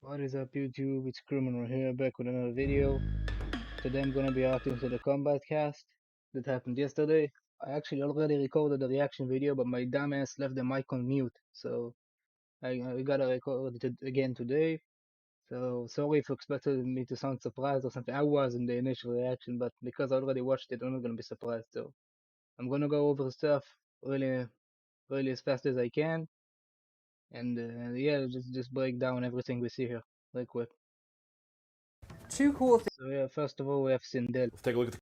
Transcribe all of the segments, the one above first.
What is up YouTube, it's Criminal here back with another video. Today I'm gonna be reacting to the Kombat cast that happened yesterday. I actually already recorded the reaction video but my dumbass left the mic on mute, so I gotta record it again today. So sorry if you expected me to sound surprised or something. I was in the initial reaction, but because I already watched it I'm not gonna be surprised. So I'm gonna go over stuff really as fast as I can, and yeah, just break down everything we see here real quick. Two cool things. So yeah, first of all we have Sindel. Let's take a look at the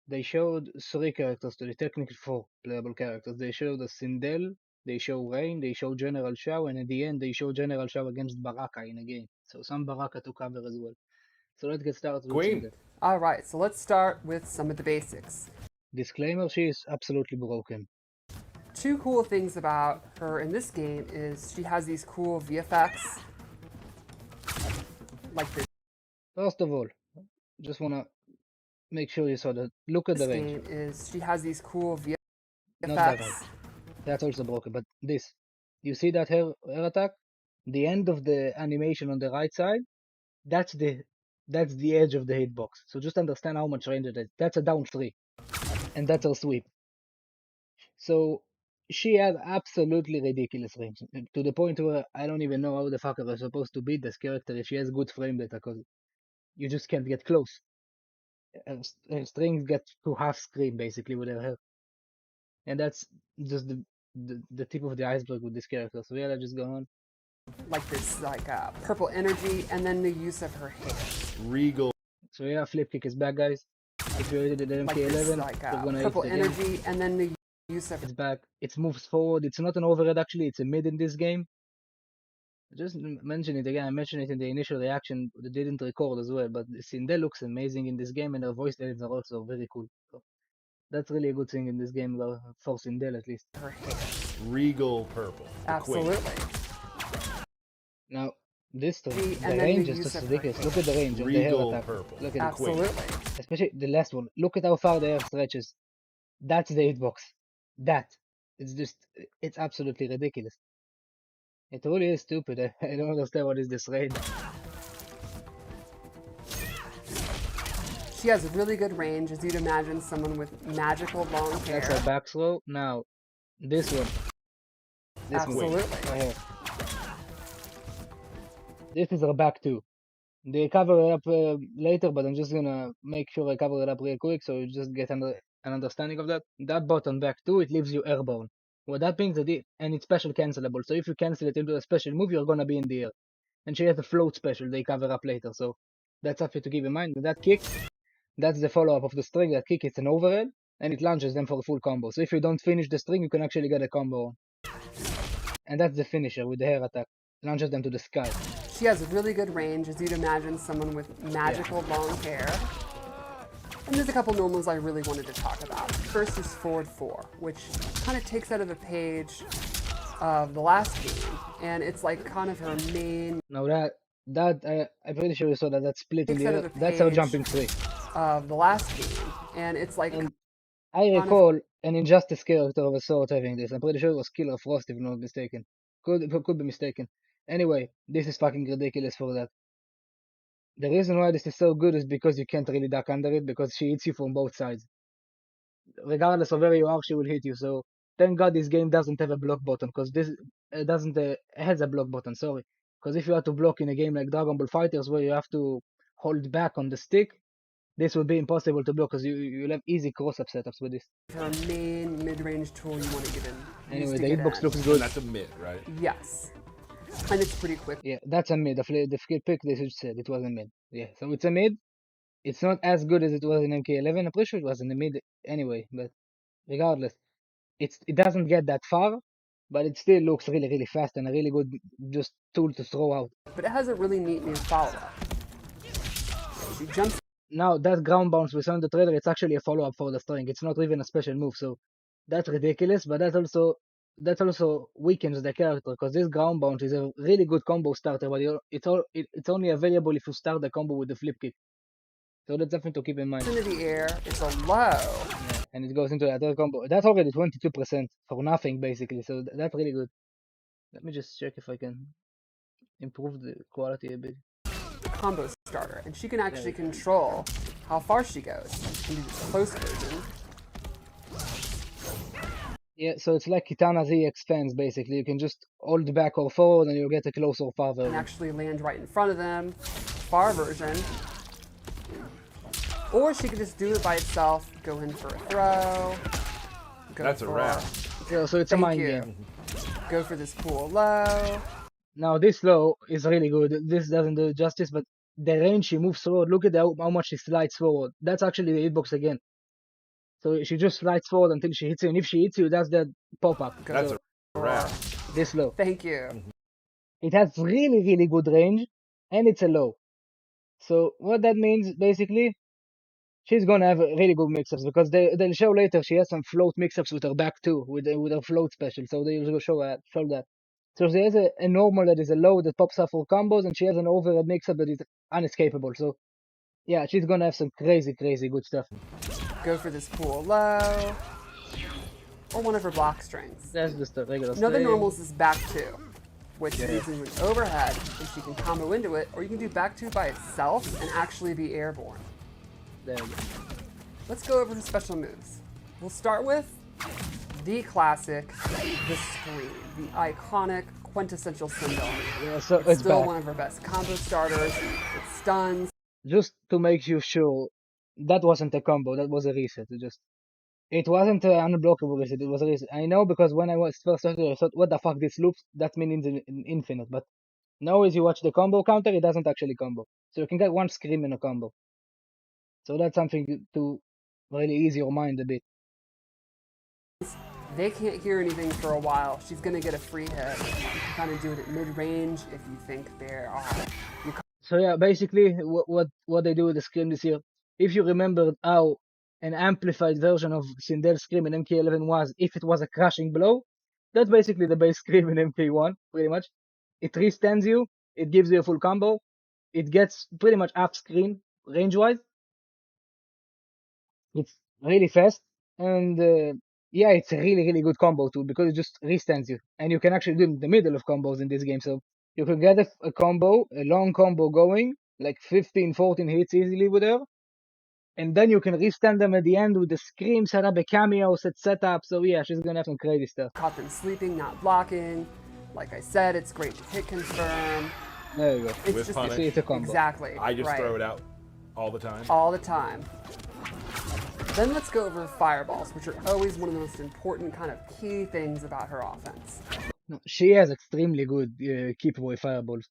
They showed three characters today, technically four playable characters. They showed the Sindel, they show Rain, they show General Shao, and at the end they show General Shao against Baraka in a game. So some Baraka to cover as well. So let's get started with Queen. Sindel. Alright, so let's start with some of the basics. Disclaimer, she is absolutely broken. Two cool things about her in this game is she has these cool VFX, like First of all, just wanna make sure you saw that. Look at this the range. game is she has these cool Not that VFX. one. That's also broken, but this. You see that hair attack? The end of the animation on the right side, that's the edge of the hitbox. So just understand how much range it is. That's a down 3. And that's her sweep. So she has absolutely ridiculous range. To the point where I don't even know how the fuck are supposed to beat this character if she has good frame data, because you just can't get close. Her strings get to half screen basically with her hair. And that's just the tip of the iceberg with this character. So yeah, let's just go on. Like this purple energy, and then the use of her hair. Regal. So yeah, flip kick is back, guys. If you rated the Like this MK11, you're gonna hate purple it again. energy, and then the use of It's back. It moves forward. It's not an overhead actually. It's a mid in this game. Just mention it again. I mentioned it in the initial reaction. They didn't record as well, but Sindel looks amazing in this game, and her voice lines are also very cool. So that's really a good thing in this game for Sindel at least. her hair. Regal purple. The Absolutely. Queen. Now this string, the And then range the is use just of her ridiculous. hair. Look at the range of the hair Regal attack. purple. Look at it. Absolutely. Especially the last one. Look at how far the hair stretches. That's the hitbox. That. It's absolutely ridiculous. It really is stupid. I don't understand what is this range. She has really good range, as you'd imagine someone with magical long hair. That's her back throw. Now, this one. This Absolutely. one. Right here. This is her back too. They cover it up later, but I'm just gonna make sure I cover it up real quick so you just get an understanding of that. That button back too, it leaves you airborne. What that means, and it's special cancelable. So if you cancel it into a special move, you're gonna be in the air. And she has a float special they cover up later, so that's something to keep in mind. That kick, that's the follow-up of the string. That kick, it's an overhead, and it launches them for a full combo. So if you don't finish the string, you can actually get a combo on. And that's the finisher with the hair attack. Launches them to the sky. She has really good range, as you'd imagine someone with magical long hair. And there's a couple normals I really wanted to talk about. First is forward 4, which kind of takes out of the page of the last game, and it's like kind of her main. Now I'm pretty sure you saw that split in Takes the out air. of the That's her page jumping 3. of the last game, and it's like. And I recall an Injustice character of a sort having this. I'm pretty sure it was Killer Frost if I'm not mistaken. Could be mistaken. Anyway, this is fucking ridiculous for that. The reason why this is so good is because you can't really duck under it because she hits you from both sides. Regardless of where you are, she will hit you. So thank God this game doesn't have a block button because this doesn't has a block button. Sorry, because if you have to block in a game like Dragon Ball Fighters where you have to hold back on the stick, this would be impossible to block because you'll have easy cross-up setups with this. Her main mid-range tool you want to get in. Anyway, the hitbox looks good. That's a mid, right? Yes. And it's pretty quick. Yeah, that's a mid. The skill pick they should said it was a mid. Yeah, so it's a mid. It's not as good as it was in MK11. I'm pretty sure it was in the mid anyway, but regardless, it doesn't get that far, but it still looks really fast and a really good just tool to throw out. But it has a really neat new follow-up. She jumps. Now that ground bounce we saw in the trailer, it's actually a follow-up for the string. It's not even a special move, so that's ridiculous. But that also weakens the character because this ground bounce is a really good combo starter, but it's only available if you start the combo with the flip kick. So that's something to keep in mind. Into the air, it's a low. Yeah, and it goes into that other combo. That's already 22% for nothing basically. So that's really good. Let me just check if I can improve the quality a bit. the combo starter, and she can actually control how far she goes. She can do this close version. Yeah, so it's like Kitana's EX fans, basically. You can just hold back or forward and you'll get a close or far And version. actually land right in front of them, far version. Or she could just do it by itself, go in for a throw. That's a wrap. Yeah, so it's a Thank mind you. game. Go for this cool low. Now this low is really good. This doesn't do justice, but the range she moves forward, look at how much she slides forward. That's actually the hitbox again. So she just slides forward until she hits you, and if she hits you, that's that pop-up. That's So a wrap. this low. Thank you. It has really, really good range, and it's a low. So what that means, basically, she's gonna have really good mix-ups, because they'll show later she has some float mix-ups with her back too, with her float special, so they'll show that. So she has a normal that is a low that pops up for combos, and she has an overhead mix-up that is unescapable. So yeah, she's gonna have some crazy, crazy good stuff. Go for this cool low. Or one of her block strings. That's just a regular Another string. normals is back two, which leads into an overhead, and she can combo into it, or you can do back two by itself and actually be airborne. There you go. Let's go over the special moves. We'll start with the classic, the scream, the iconic, quintessential Sindel. Yeah, so It's it's still back. one of her best combo starters. It stuns. Just to make you sure, that wasn't a combo, that was a reset. It wasn't an unblockable reset, it was a reset. I know, because when I was first started, I thought, what the fuck, this loops, that means in infinite. But now as you watch the combo counter, it doesn't actually combo. So you can get one scream in a combo. So that's something to really ease your mind a bit. They can't hear anything for a while. She's gonna get a free hit. You can kind of do it at mid-range if you think there are. So yeah, basically what they do with the scream this year, if you remember how an amplified version of Sindel's scream in MK11 was, if it was a crashing blow, that's basically the base scream in MK1, pretty much. It restands you, it gives you a full combo, it gets pretty much half screen range-wise. It's really fast, and yeah, it's a really, really good combo too, because it just restands you, and you can actually do it in the middle of combos in this game. So you can get a combo, a long combo going, like 15, 14 hits easily with her, and then you can restand them at the end with the scream, set up a cameo, set up. So yeah, she's gonna have some crazy stuff. Caught them sleeping, not blocking. Like I said, it's great to hit confirm. There you go. It's With just punish. See, it's a combo. exactly. I just right. throw it out all the time. all the time. Then let's go over fireballs, which are always one of the most important kind of key things about her offense. No, she has extremely good keepable fireballs.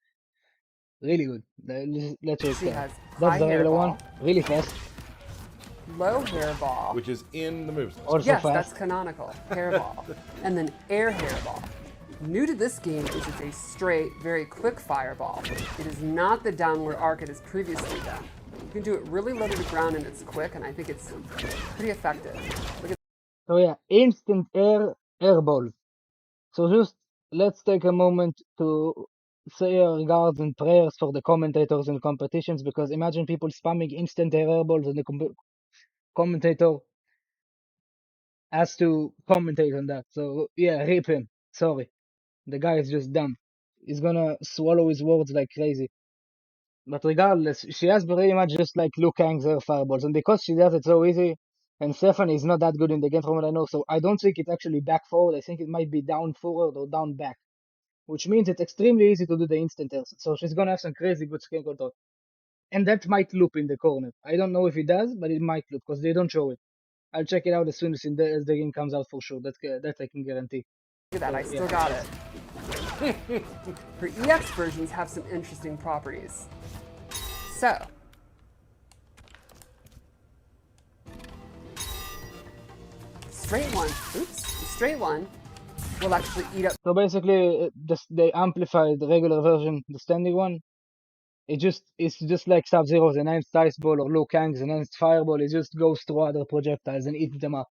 Really good. Let's just She has that's high the regular hairball, one. Really fast. low hairball. Which is in the moves. Also Yes, fast. that's canonical. Hairball. And then air hairball. New to this game is it's a straight, very quick fireball. It is not the downward arc it has previously done. You can do it really low to the ground and it's quick, and I think it's pretty effective. Look at So yeah, instant air balls. So just let's take a moment to say our regards and prayers for the commentators in competitions, because imagine people spamming instant air balls and the commentator has to commentate on that. So yeah, rip him. Sorry. The guy is just dumb. He's gonna swallow his words like crazy. But regardless, she has pretty much just like Liu Kang's air fireballs, and because she does it so easy, and Stephanie is not that good in the game from what I know, so I don't think it's actually back forward. I think it might be down forward or down back, which means it's extremely easy to do the instant airs. So she's gonna have some crazy good screen control, and that might loop in the corner. I don't know if it does, but it might loop because they don't show it. I'll check it out as soon as the game comes out for sure. That I can guarantee. that, I still got it. Her EX versions have some interesting properties. So, straight one, oops, the straight one will actually eat up. So basically, they amplified the regular version, the standing one. It's just like Sub-Zero's enhanced ice ball or Liu Kang's enhanced fireball. It just goes through other projectiles and eats them up.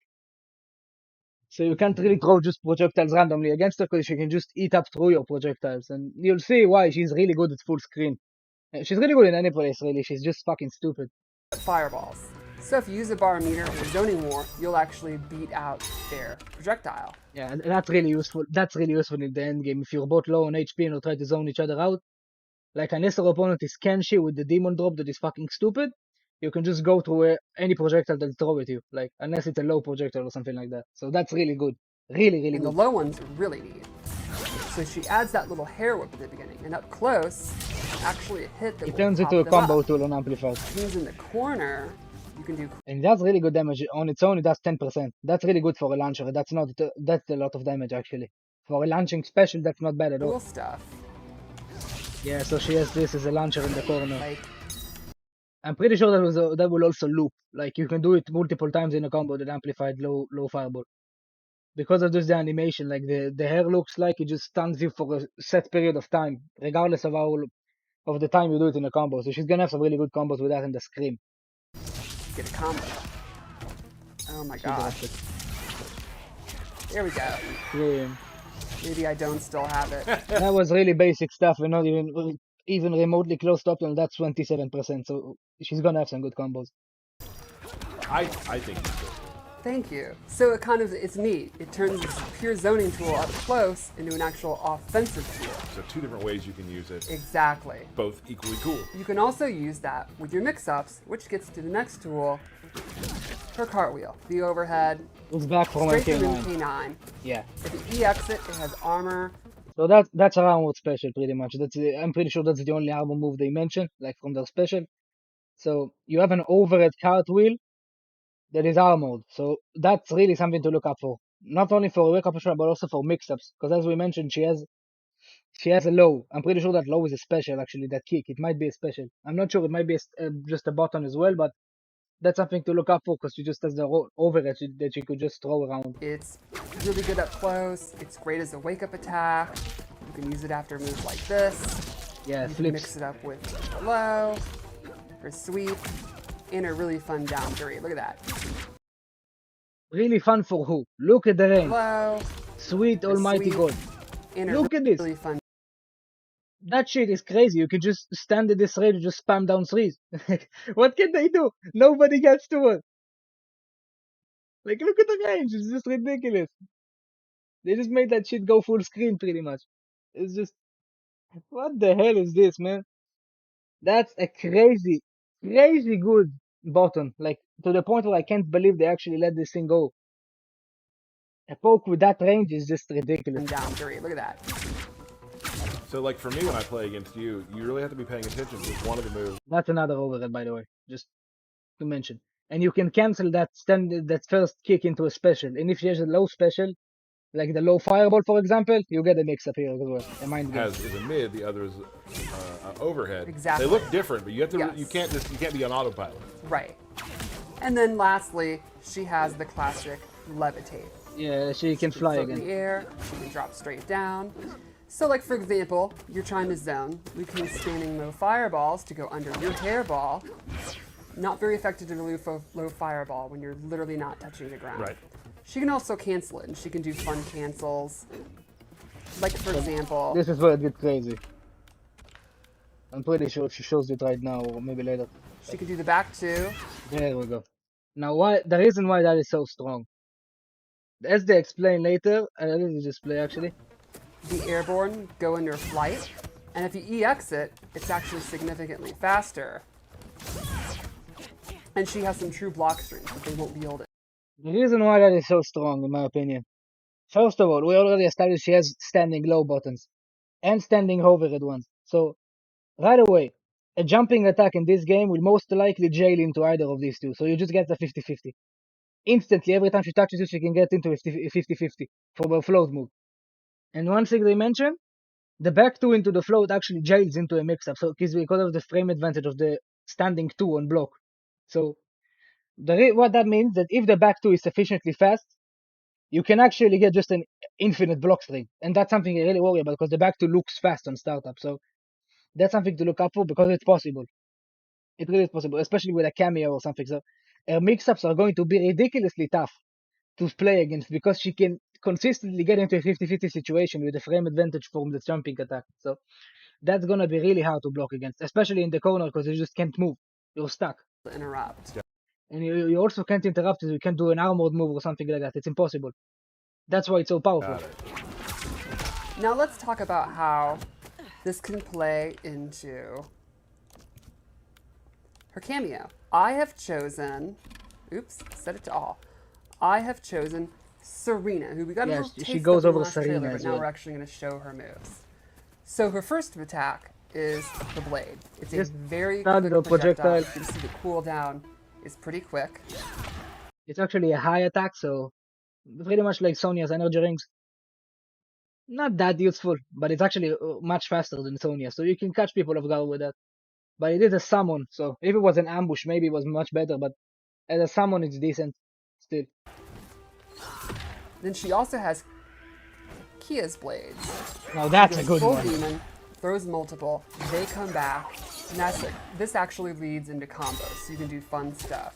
So you can't really throw just projectiles randomly against her, because she can just eat up through your projectiles, and you'll see why she's really good at full screen. She's really good in any place, really. She's just fucking stupid. Fireballs. So if you use a barometer or zoning war, you'll actually beat out their projectile. Yeah, and that's really useful. That's really useful in the end game. If you're both low on HP and you try to zone each other out, Like, unless your opponent is Kenshi with the demon drop that is fucking stupid, you can just go through any projectile they'll throw at you. Like, unless it's a low projectile or something like that. So that's really good. Really, really And the good. low ones are really neat. So she adds that little hair whip at the beginning, and up close, actually a hit that It will turns pop into a them combo up. tool on amplifiers. Means in the corner, you can do And that's really good damage. On its own, it does 10%. That's really good for a launcher. That's not. That's a lot of damage, actually. For a launching special, that's not bad at all. cool stuff. Yeah, so she has this as a launcher in the corner. Like, I'm pretty sure that will also loop. Like, you can do it multiple times in a combo that amplified low fireball. Because of just the animation, like the hair looks like it just stuns you for a set period of time, regardless of how of the time you do it in a combo. So she's gonna have some really good combos with that and the scream. get a combo. Oh my She gosh. dropped it. There we go. Scream. Maybe I don't still have it. That was really basic stuff and not even remotely close to optimal. That's 27%. So she's gonna have some good combos. I think it's good. Thank you. So it's neat. It turns this pure zoning tool up close into an actual offensive tool. So two different ways you can use it, Exactly. both equally cool. You can also use that with your mix-ups, which gets to the next tool, her cartwheel. The overhead, It's back from straight from MK9. MK9. Yeah. If you EX it, it has armor. So that's a armor special pretty much. I'm pretty sure that's the only armor move they mention, like from their special. So you have an overhead cartwheel that is armored. So that's really something to look up for. Not only for a wake up shot, but also for mix-ups. Because as we mentioned, she has a low. I'm pretty sure that low is a special actually. That kick, it might be a special. I'm not sure. It might be just a button as well, but that's something to look up for because she just has the overhead that she could just throw around. It's really good up close. It's great as a wake-up attack. You can use it after moves like this. Yeah, You can flips. mix it up with low, her sweep, and a really fun down three. Look at that. Really fun for who? Look at the range. Low, Sweet her almighty sweep, God. and a Look at this. really fun. That shit is crazy. You can just stand at this range and just spam down threes. What can they do? Nobody gets to it. Like, look at the range. It's just ridiculous. They just made that shit go full screen pretty much. It's just, what the hell is this, man? That's a crazy, crazy good button. Like, to the point where I can't believe they actually let this thing go. A poke with that range is just ridiculous. Down three. Look at that. So like for me when I play against you, you really have to be paying attention to one of the moves. That's another overhead, by the way, just to mention. And you can cancel that first kick into a special. And if she has a low special, like the low fireball, for example, you get a mix-up here as well. A mind game. Has is a mid, the other is overhead. Exactly. They look different, but you have to. Yes. You can't be on autopilot. Right. And then lastly, she has the classic levitate. Yeah, she can fly Float in again. the air, she can drop straight down. So like for example, you're trying to zone. We can use standing low fireballs to go under your hairball. Not very effective to low fireball when you're literally not touching the ground. Right. She can also cancel it, and she can do fun cancels. Like for example, This is where it gets crazy. I'm pretty sure she shows it right now, or maybe later. she can do the back two. There we go. Now, the reason why that is so strong, as they explain later, let me just play actually. The airborne go under flight, and if you EX it, it's actually significantly faster. And she has some true block strings that they won't be able to. The reason why that is so strong, in my opinion. First of all, we already established she has standing low buttons and standing overhead ones. So, right away, a jumping attack in this game will most likely jail into either of these two. So you just get the 50-50. Instantly, every time she touches you, she can get into a 50-50 for a float move. And one thing they mentioned, the back two into the float actually jails into a mix-up. So because of the frame advantage of the standing two on block. So what that means that if the back two is sufficiently fast, you can actually get just an infinite block string. And that's something I really worry about because the back two looks fast on startup. So that's something to look up for because it's possible. It really is possible, especially with a cameo or something. So her mix-ups are going to be ridiculously tough to play against because she can consistently get into a 50-50 situation with a frame advantage from the jumping attack. So that's going to be really hard to block against, especially in the corner because you just can't move. You're stuck. Interrupt. And you also can't interrupt it. You can't do an armored move or something like that. It's impossible. That's why it's so powerful. Now let's talk about how this can play into her cameo. I have chosen, oops, set it to all. I have chosen Serena, who we got a little taste she goes of in the over last Serena trailer, but as now well. we're actually going to show her moves. So her first attack is the blade. It's Just a very start quick the projectile. projectile. You can see the cooldown is pretty quick. It's actually a high attack, so pretty much like Sonya's energy rings. Not that useful, but it's actually much faster than Sonya, so you can catch people off guard with that. But it is a summon, so if it was an ambush, maybe it was much better, but as a summon, it's decent still. Then she also has Kia's blades. Now that's She a goes good full one. demon, throws multiple, they come back, and this actually leads into combos, so you can do fun stuff.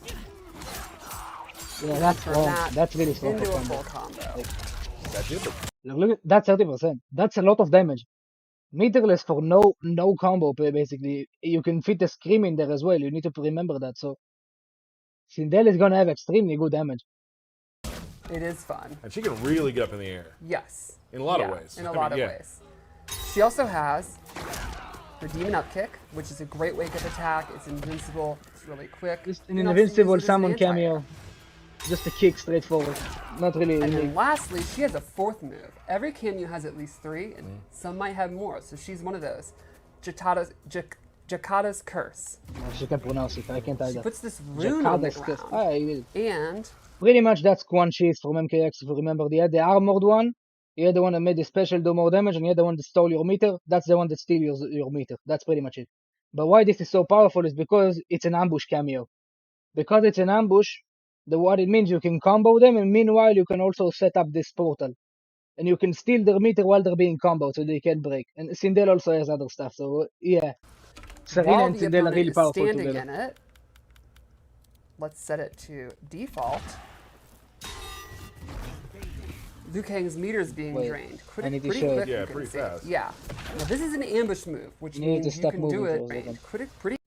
Yeah, that's Turn strong. that That's really strong into for a combo. full combo. That's it. Look at that's 30%. That's a lot of damage. Meterless for no combo play basically. You can fit a scream in there as well. You need to remember that. So Sindel is gonna have extremely good damage. It is fun. And she can really get up in the air. Yes. In a lot of Yeah, ways. In a I lot mean, of yeah. ways. She also has her demon up kick, which is a great wake up attack. It's invincible. It's really quick. Just You an can also use invincible it as an summon anti-air. cameo. Just a kick straight forward. Not really And unique. then lastly, she has a fourth move. Every cameo has at least 3, and some might have more. So she's one of those. Jakata's Curse. She can pronounce it. I can't She either. puts this rune on the Jakada's Curse. ground. I did. And Pretty much that's Quan Chi's from MKX, if you remember. He had the armored one, he had the one that made the special do more damage, and he had the one that stole your meter. That's the one that steals your meter. That's pretty much it. But why this is so powerful is because it's an ambush cameo. Because it's an ambush, what it means you can combo them, and meanwhile you can also set up this portal. And you can steal their meter while they're being comboed, so they can't break. And Sindel also has other stuff, so yeah. Serena while and the Sindel are opponent really is powerful standing together. in it, let's set it to default. Liu Kang's meter is being Wait, drained. I need to Pretty show quick, it. Yeah, you can pretty see. fast. Yeah. Now this is an ambush move, which You need to means you stop can do moving it for a second. pretty.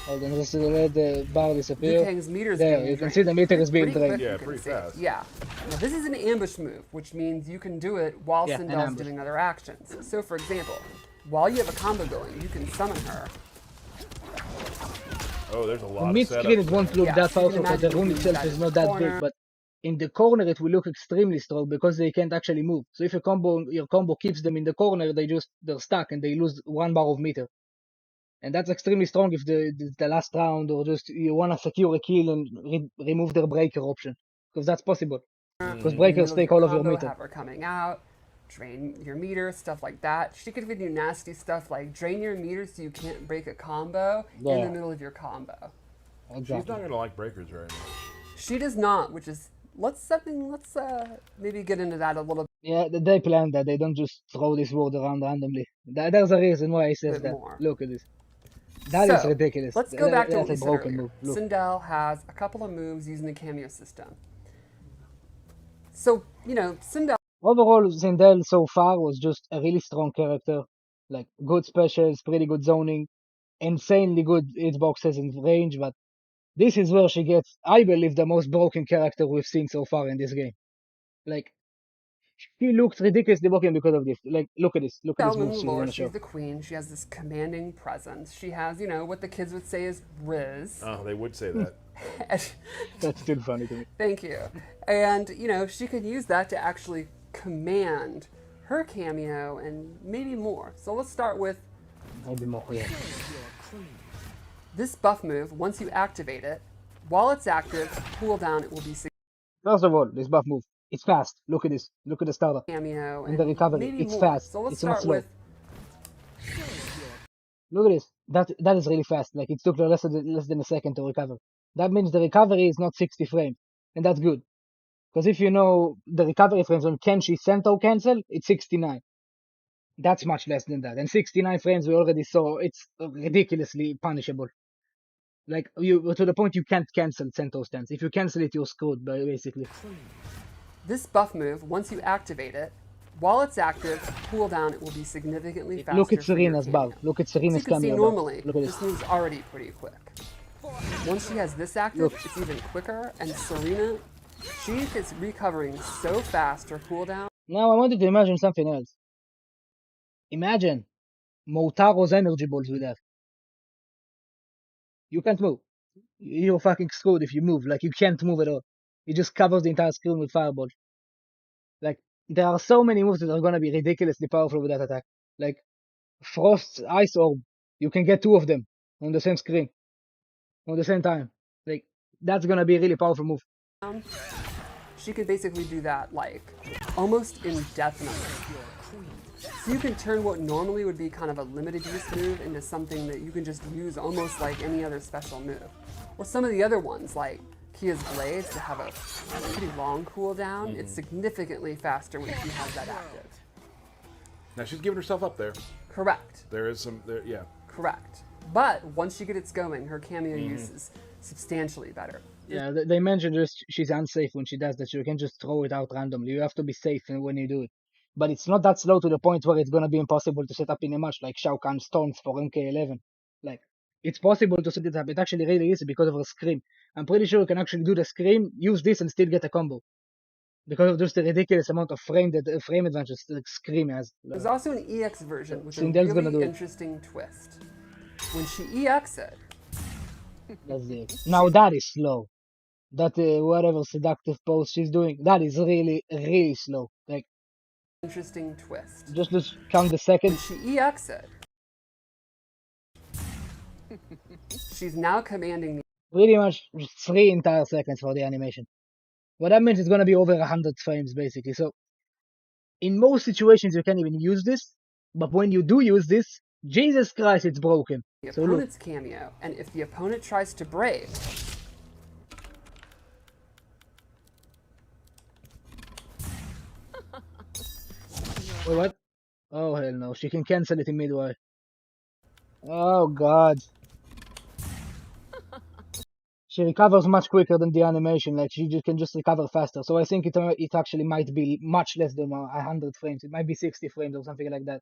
Hold on, just let the bar Liu disappear. Kang's meter is There, being you can drained. see the meter is being Pretty drained. quick, Yeah, you can pretty see. fast. Yeah. Now this is an ambush move, which means you can do it while Yeah, an Sindel's ambush. doing other actions. So for example, while you have a combo going, you can summon her. Oh, there's a lot On of mid setup. screen it won't look Yeah, that so you can powerful because the imagine room you can itself use is that not that corner. big, but in the corner it will look extremely strong because they can't actually move. So if your combo keeps them in the corner, they're stuck and they lose 1 bar of meter. And that's extremely strong if the last round or just you wanna secure a kill and remove their breaker option. Because that's possible. Because In the breakers middle of take your all of your combo, meter. have her coming out, drain your meter, stuff like that. She could even do nasty stuff like drain your meter so you can't break a combo in Yeah. the middle of your combo. She's Exactly. not going to like breakers very much. She does not, which is let's maybe get into that a little Yeah, they plan that. They don't just throw this word around randomly. There's a reason why he says bit that. more. Look at this. That is So, ridiculous. Let's go back to what That's we a said broken earlier. move. Look. Sindel has a couple of moves using the cameo system. So, Sindel Overall, Sindel so far was just a really strong character. Like, good specials, pretty good zoning, insanely good hitboxes and range, but this is where she gets, I believe, the most broken character we've seen so far in this game. Like, she looked ridiculously broken because of this. Like, look at this. Look at this in move the she's lore, gonna she's show. the queen. She has this commanding presence. She has, what the kids would say is Riz. Oh, they would say that. That's still funny to me. Thank you. And, she could use that to actually command her cameo and maybe more. So let's start with Maybe more, yeah. this buff move. Once you activate it, while it's active, cooldown, it will be First of all, this buff move. It's fast. Look at this. Look at the starter. cameo And the recovery. maybe It's more. fast. So let's It's not start slow. with Look at this. That is really fast. Like, it took her less than a second to recover. That means the recovery is not 60 frames. And that's good. Because if you know the recovery frames on Kenshi Sento cancel, it's 69. That's much less than that. And 69 frames we already saw, it's ridiculously punishable. Like, you to the point you can't cancel Sento stance. If you cancel it, you're screwed, basically. this buff move. Once you activate it, while it's active, cooldown, it will be significantly faster. Look at for your Serena's cameo. buff. Look at So you Serena's can see cameo normally, buff. Look at this this. move's already pretty quick. Once she has this active, Look. it's even quicker. And Serena, she is recovering so fast. Her cooldown. Now I wanted to imagine something else. Imagine Motaro's energy balls with that. You can't move. You're fucking screwed if you move. Like, you can't move at all. It just covers the entire screen with fireball. Like, there are so many moves that are gonna be ridiculously powerful with that attack. Like, Frost's Ice Orb. You can get 2 of them on the same screen. On the same time. Like, that's gonna be a really powerful move. She could basically do that, like, almost indefinitely. So you can turn what normally would be kind of a limited use move into something that you can just use almost like any other special move. Or some of the other ones, like Kia's Blades, that have a pretty long cooldown. It's significantly faster when she has that active. Now she's giving herself up there. Correct. There is some, yeah. Correct. But once she gets going, her cameo use is substantially better. Yeah, they mentioned just she's unsafe when she does that. You can just throw it out randomly. You have to be safe when you do it. But it's not that slow to the point where it's gonna be impossible to set up in a match like Shao Kahn's taunts for MK11. Like, it's possible to set it up. It actually really is because of her scream. I'm pretty sure you can actually do the scream, use this, and still get a combo. Because of just the ridiculous amount of frame advantage the scream has. There's also an EX version with a Sindel's gonna do really it. interesting twist. When she EX it, That's it. Now that is slow. That whatever seductive pose she's doing, that is really, really slow. Like, interesting twist. just count the When seconds. she EX it, she's now commanding the Pretty much 3 entire seconds for the animation. What that means is gonna be over 100 frames basically. So in most situations you can't even use this, but when you do use this, Jesus Christ, it's broken. So look, opponent's cameo, and if the opponent tries to break, wait, what? Oh hell no, she can cancel it in midway. Oh god. She recovers much quicker than the animation, like she can just recover faster. So I think it actually might be much less than 100 frames. It might be 60 frames or something like that.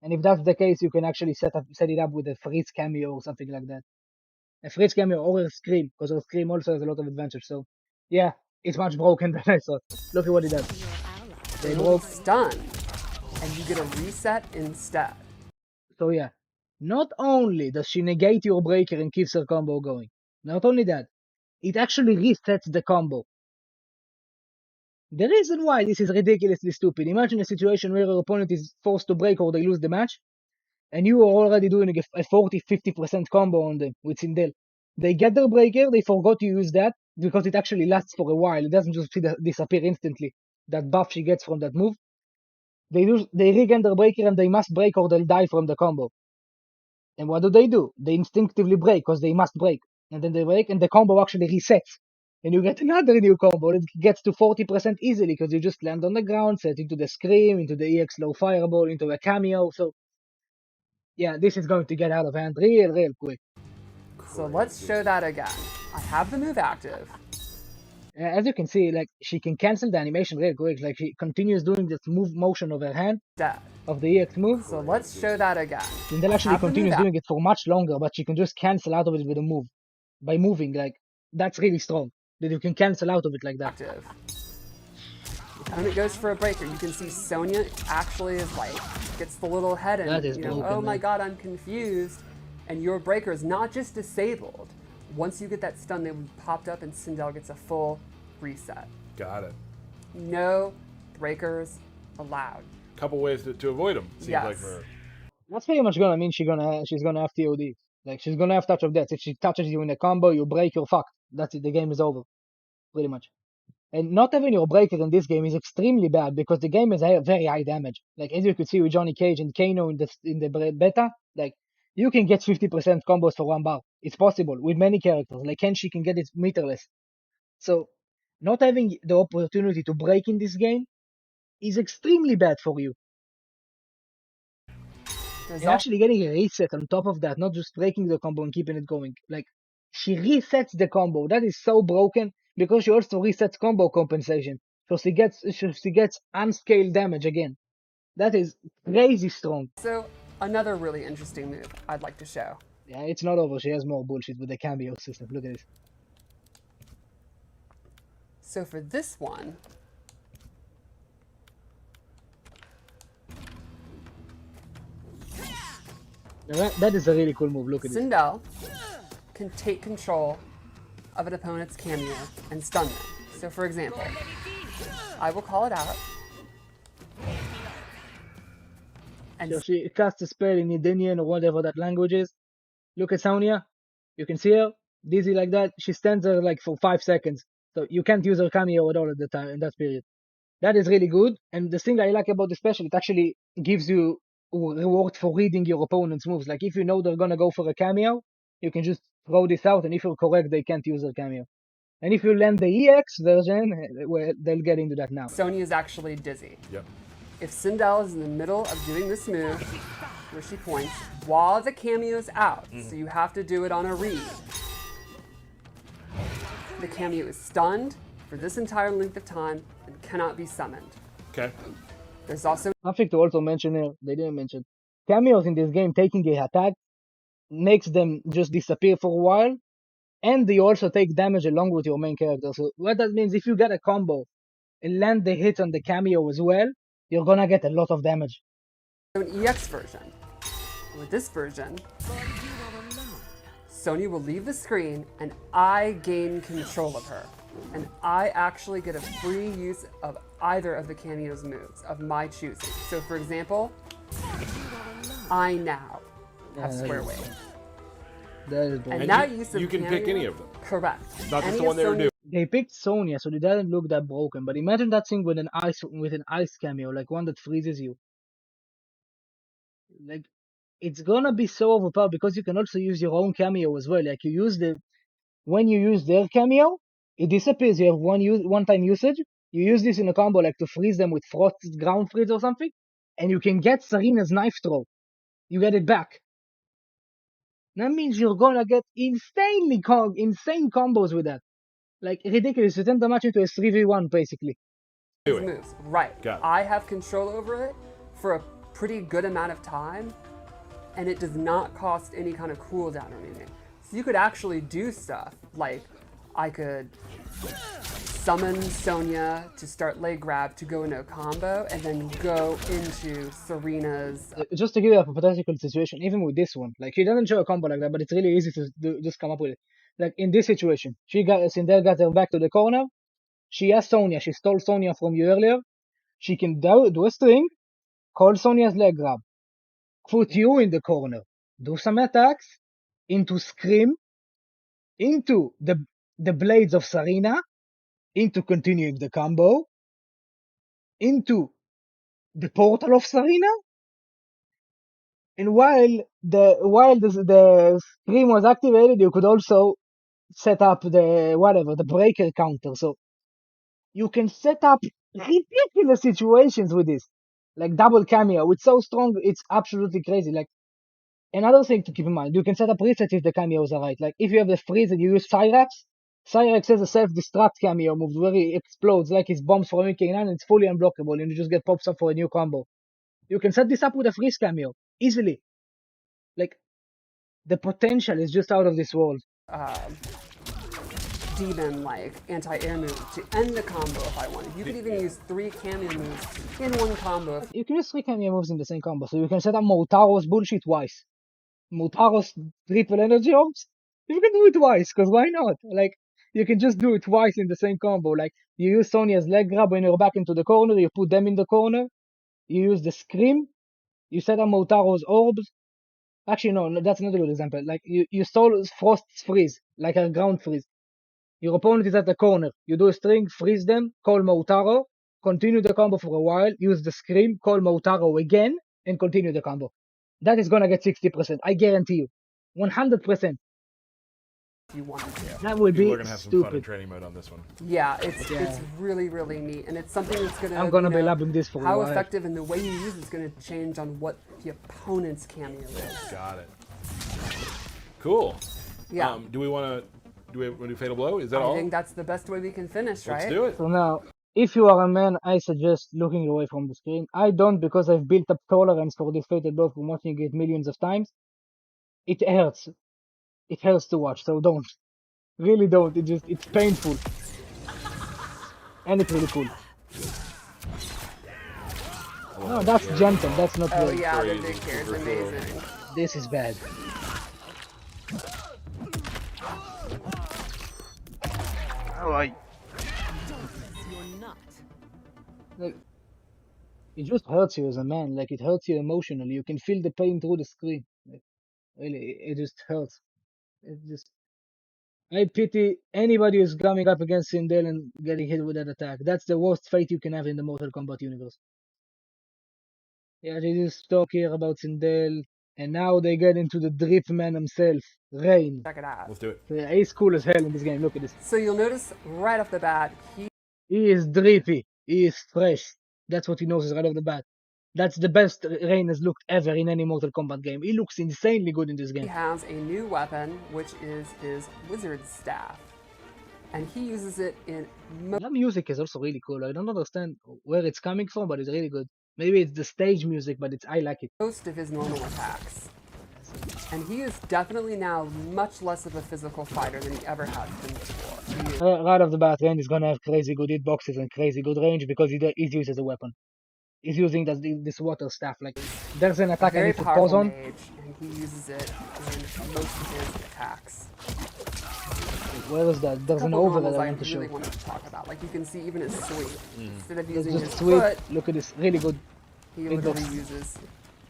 And if that's the case, you can actually set it up with a Fritz cameo or something like that. A Fritz cameo or a Scream, because her Scream also has a lot of advantage. So yeah, it's much broken than I thought. Look at what it does. They you'll broke. be stunned, and you get a reset instead. So yeah, not only does she negate your breaker and keeps her combo going, not only that, it actually resets the combo. The reason why this is ridiculously stupid, imagine a situation where your opponent is forced to break or they lose the match, and you are already doing a 40-50% combo on them with Sindel. They get their breaker, they forgot to use that, because it actually lasts for a while, it doesn't just disappear instantly, that buff she gets from that move. They regain their breaker and they must break or they'll die from the combo. And what do? They instinctively break, because they must break. And then they break, and the combo actually resets. And you get another new combo that gets to 40% easily, because you just land on the ground, set into the Scream, into the EX low fireball, into a cameo. So, yeah, this is going to get out of hand real quick. So let's show that again. I have the move active. As you can see, like, she can cancel the animation real quick. Like, she continues doing this move motion of her hand, Dead. of the EX move. So let's show that again. And then actually continues doing it for much longer, but she can just cancel out of it with a move. By moving, like, that's really strong. That you can cancel out of it like that. Active. And it goes for a breaker. You can see Sonya actually is like, gets the little head and, That is you know, broken, oh my man. god, I'm confused. And your breaker is not just disabled. Once you get that stun, they popped up and Sindel gets a full reset. Got it. No breakers allowed. Couple ways to avoid them, seems Yes. like for her. That's pretty much gonna mean she's gonna have TOD. Like, she's gonna have touch of death. If she touches you in a combo, you break, you're fucked. That's it. The game is over. Pretty much. And not having your breaker in this game is extremely bad, because the game is very high damage. Like, as you could see with Johnny Cage and Kano in the beta, like, you can get 50% combos for 1 bar. It's possible with many characters. Like Kenshi can get it meterless. So, not having the opportunity to break in this game is extremely bad for you. There's And actually getting a reset on top of that, not just breaking the combo and keeping it going. Like, she resets the combo. That is so broken, because she also resets combo compensation. So she gets unscaled damage again. That is crazy strong. also another really interesting move I'd like to show. Yeah, it's not over. She has more bullshit with the cameo system. Look at this. So for this one, That is a really cool move. Look at this. Sindel can take control of an opponent's cameo and stun them. So for example, I will call it out. And So she casts a spell in Edenian or whatever that language is. Look at Sonya. You can see her dizzy like that. She stands there like for 5 seconds. So you can't use her cameo at all at the time in that period. That is really good. And the thing I like about the special, it actually gives you reward for reading your opponent's moves. Like if you know they're gonna go for a cameo, you can just throw this out, and if you're correct, they can't use their cameo. And if you land the EX version, well, they'll get into that now. Sonya is actually dizzy. Yep. If Sindel is in the middle of doing this move, where she points, while the cameo's out, so you have to do it on a read, the cameo is stunned for this entire length of time and cannot be summoned. Okay. There's also Something to also mention here, they didn't mention. Cameos in this game taking a attack makes them just disappear for a while, and they also take damage along with your main character. So what that means, if you get a combo and land the hit on the cameo as well, you're gonna get a lot of damage. an EX version. With this version, Sonya will leave the screen and I gain control of her. And I actually get a free use of either of the cameo's moves of my choosing. So for example, I now have Square Wave. That is brilliant. And that use of you can pick cameo- any of them. Correct. Not just Any the of one they were Sonya- doing. They picked Sonya, so it doesn't look that broken. But imagine that thing with an ice cameo, like one that freezes you. Like it's gonna be so overpowered because you can also use your own cameo as well. Like when you use their cameo, it disappears. You have one time usage. You use this in a combo like to freeze them with frost ground freeze or something, and you can get Serena's knife throw. You get it back. That means you're gonna get insane combos with that. Like ridiculous. You turn the match into a 3v1 basically. His moves. Right. Got it. I have control over it for a pretty good amount of time, and it does not cost any kind of cooldown or anything. So you could actually do stuff like I could summon Sonya to start leg grab to go into a combo, and then go into Serena's. Just to give you a hypothetical situation, even with this one, like she doesn't show a combo like that, but it's really easy to just come up with it. Like in this situation, Sindel got her back to the corner. She has Sonya. She stole Sonya from you earlier. She can do a string, call Sonya's leg grab, put you in the corner, do some attacks, into Scream, into the blades of Serena, into continuing the combo, into the portal of Serena, and while the Scream was activated, you could also set up the breaker counter. So you can set up ridiculous situations with this. Like double cameo. It's so strong, it's absolutely crazy. Like another thing to keep in mind, you can set up resets if the cameos are right. Like if you have the freeze and you use Cyrax has a self-destruct cameo move where he explodes like his bombs from King 9 and it's fully unblockable and you just get pops up for a new combo. You can set this up with a freeze cameo easily. Like the potential is just out of this world. Demon like anti-air move to end the combo if I wanted. You could even use 3 cameo moves in one combo. You can use 3 cameo moves in the same combo, so you can set up Motaro's bullshit twice. Motaro's triple energy orbs, you can do it twice, because why not? Like, you can just do it twice in the same combo. Like, you use Sonya's leg grab when you're back into the corner, you put them in the corner, you use the Scream, you set up Motaro's orbs. Actually, no, that's not a good example. Like, you stole Frost's freeze, like a ground freeze. Your opponent is at the corner. You do a string, freeze them, call Motaro, continue the combo for a while, use the Scream, call Motaro again, and continue the combo. That is gonna get 60%. I guarantee you. 100%. If you wanted to. That would People be are gonna have some fun in stupid. training mode on this one. Yeah, it's really, really neat. And it's something that's gonna I'm gonna be labbing this for a how while. effective and the way you use it's gonna change on what the opponent's cameo is. Got it. Cool. Yeah. Do we want to do Fatal Blow? Is that I all? think that's the best way we can finish, right? Let's do it. So now, if you are a man, I suggest looking away from the screen. I don't, because I've built up tolerance for this fatal blow from watching it millions of times. It hurts. It hurts to watch, so don't. Really don't. It's painful. And it's really cool. No, that's gentle. That's not Oh good. yeah, the Crazy, big hair is super cool. amazing. This is bad. Alright. Like, it just hurts you as a man. Like, it hurts you emotionally. You can feel the pain through the screen. Like, really, it just hurts. It just. I pity anybody who's coming up against Sindel and getting hit with that attack. That's the worst fate you can have in the Mortal Kombat universe. Yeah, they just talk here about Sindel, and now they get into the drip man himself, Rain. Check it out. Let's do it. Yeah, he's cool as hell in this game. Look at this. So you'll notice right off the bat, He is drippy. He is fresh. That's what he knows right off the bat. That's the best Rain has looked ever in any Mortal Kombat game. He looks insanely good in this he game. has a new weapon, which is his wizard staff. And he uses it in The music is also really cool. I don't understand where it's coming from, but it's really good. Maybe it's the stage music, but I like it. most of his normal attacks. And he is definitely now much less of a physical fighter than he ever has been before. He is Right off the bat, Rain is gonna have crazy good hitboxes and crazy good range because he's used as a weapon. He's using this water staff. Like, there's an a attack I very need to pause powerful on. mage, and he uses it in most of his attacks. Where is that? There's an Couple overhead normals I I want to show. really wanted to talk about. Like you can see even his sweep. Instead of There's using just his sweep. foot, Look at this, really good. he Big literally box. uses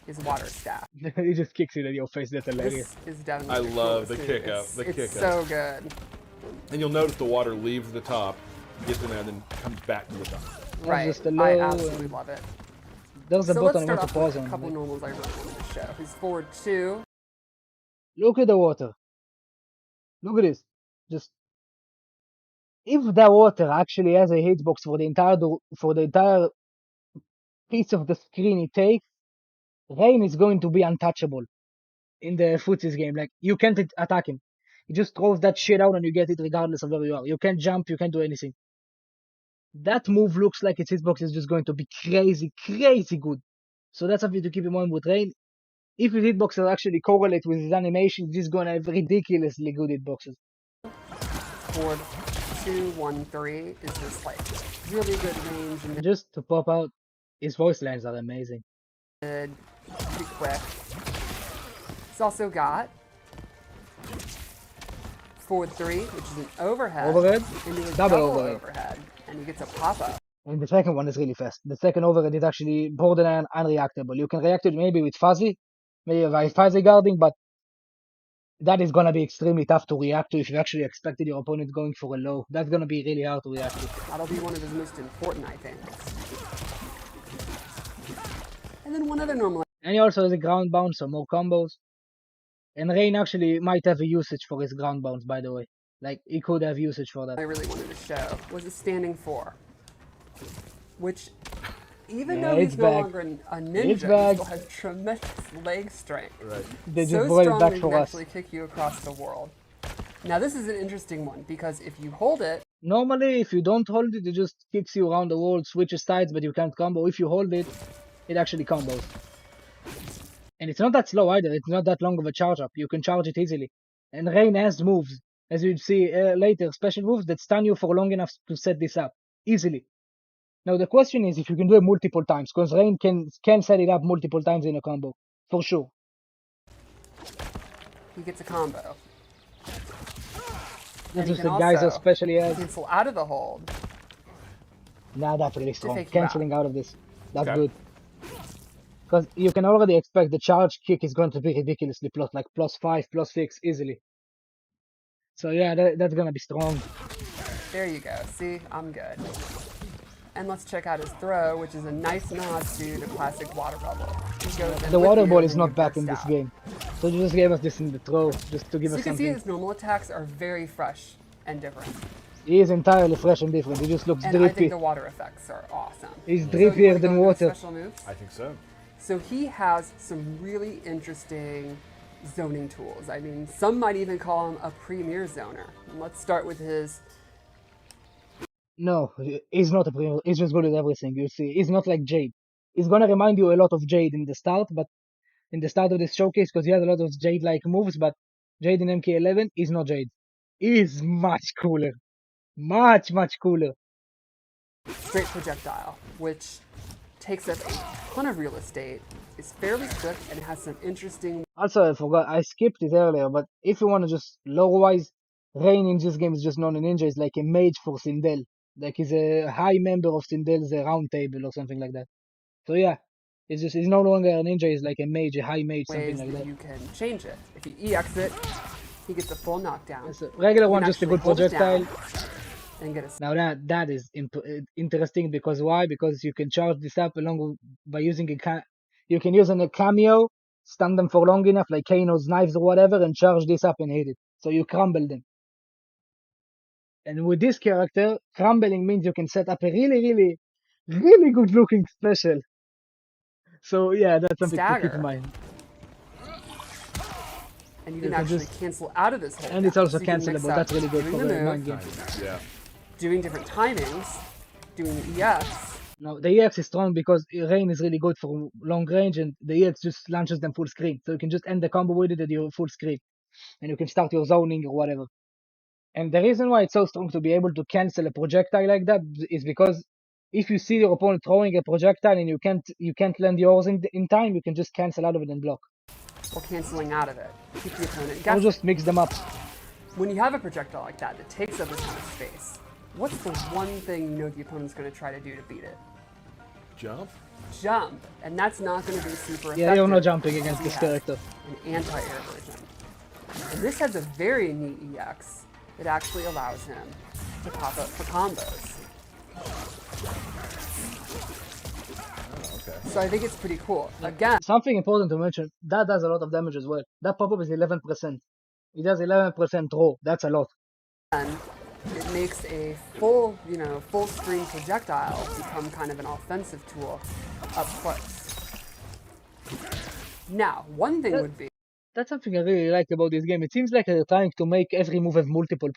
his water staff. He just kicks it at your face. That's hilarious. This is definitely I the love the coolest kick move. up, the It's kick so up. good. And you'll notice the water leaves the top, gets in there, and then comes back to the top. Right. just a I low, absolutely love it. There's a So let's button I start want to off pause with a on. couple Like, normals I really wanted to show. He's forward 2. look at the water. Look at this. Just if the water actually has a hitbox for the entire piece of the screen it takes, Rain is going to be untouchable in the Footsies game. Like, you can't attack him. He just throws that shit out and you get it regardless of where you are. You can't jump, you can't do anything. That move looks like its hitbox is just going to be crazy, crazy good. So that's something to keep in mind with Rain. If his hitboxes actually correlate with his animation, he's gonna have ridiculously good hitboxes. Forward 2, 1, 3 is just like really good range and Just to pop out, his voice lines are amazing. good, pretty quick. He's also got forward 3, which is an overhead. Overhead, Into a double double overhead. overhead. And he gets a pop-up. And the second one is really fast. The second overhead is actually borderline unreactable. You can react it maybe with fuzzy, maybe by fuzzy guarding, but that is gonna be extremely tough to react to if you actually expected your opponent going for a low. That's gonna be really hard to react to. That'll be one of his most important, I think. And then one other normal And he also has a ground bounce, so more combos. And Rain actually might have a usage for his ground bounce, by the way. Like, he could have usage for I that. really wanted to show was a standing 4. Which, even Yeah, though it's he's no back. longer a It's ninja, he back. still has tremendous leg strength. Right. They just So brought it strong back that he for can us. actually kick you across the world. Now this is an interesting one because if you hold it, Normally, if you don't hold it, it just kicks you around the world, switches sides, but you can't combo. If you hold it, it actually combos. And it's not that slow either. It's not that long of a charge up. You can charge it easily. And Rain has moves, as you'd see later, special moves that stun you for long enough to set this up easily. Now the question is if you can do it multiple times, because Rain can set it up multiple times in a combo, for sure. he gets a combo. That's he just can the guys also especially has. cancel out of the hold. Nah, that's really strong. take you out. Canceling out of this. That's Okay. good. Because you can already expect the charge kick is going to be ridiculously plus, like +5, +6 easily. So yeah, that's gonna be strong. There you go. See, I'm good. And let's check out his throw, which is a nice nod to the classic water bubble. He goes in The with water you ball and is then not you back burst in this out. game. So you just gave us this in the throw, just to give So us you can see something. his normal attacks are very fresh and different. He is entirely fresh and different. He just looks And I drippy. think the water effects are awesome. He's So you drippier wanna go than into his water. Special moves? I think so. So he has some really interesting zoning tools. I mean, some might even call him a premier zoner. Let's start with his. No, he's not a premier. He's just good at everything. You see, he's not like Jade. He's gonna remind you a lot of Jade in the start, but in the start of this showcase, because he has a lot of Jade-like moves. But Jade in MK11 is not Jade. He's much cooler, much cooler. Straight projectile, which takes up a ton of real estate is fairly swift and has some interesting Also, I forgot, I skipped it earlier, but if you want to just lore-wise, Rain in this game is just not a ninja, he's like a mage for Sindel. Like he's a high member of Sindel's round table or something like that. So yeah, he's no longer a ninja, he's like a mage, a high mage, something ways like that that. you can change it. If you EX it, he gets a full knockdown. It's a regular You one, can just a actually good hold it down projectile. and get a Now that is interesting because why? Because you can charge this up by using you can use a cameo, stun them for long enough, like Kano's knives or whatever, and charge this up and hit it. So you crumble them. And with this character, crumbling means you can set up a really good looking special. So yeah, that's something to keep in stagger. mind. And you You can can actually just, cancel out of this hold and down. it's also So you can mix cancelable. up That's really good doing for the the move, mind game. Yeah. doing different timings, doing the EX. Now the EX is strong because Rain is really good for long range, and the EX just launches them full screen. So you can just end the combo with it at your full screen, and you can start your zoning or whatever. And the reason why it's so strong to be able to cancel a projectile like that is because if you see your opponent throwing a projectile and you can't land yours in time, you can just cancel out of it and block, Or canceling out of it. Keep the opponent or guessing. just mix them up. When you have a projectile like that that takes up a ton of space, what's the one thing you know the opponent's going to try to do to beat it? Jump? Jump. And that's not going to be super effective. Yeah, you're not jumping because against he this has character. An anti-air version. And this has a very neat EX that actually allows him to pop up for combos. Oh, okay. So I think it's pretty cool. Again, Something important to mention, that does a lot of damage as well. That pop-up is 11%. It does 11% draw. That's a lot. it makes a full, full screen projectile become kind of an offensive tool up close. Now, one thing would be That's something I really like about this game. It seems like they're trying to make every move have multiple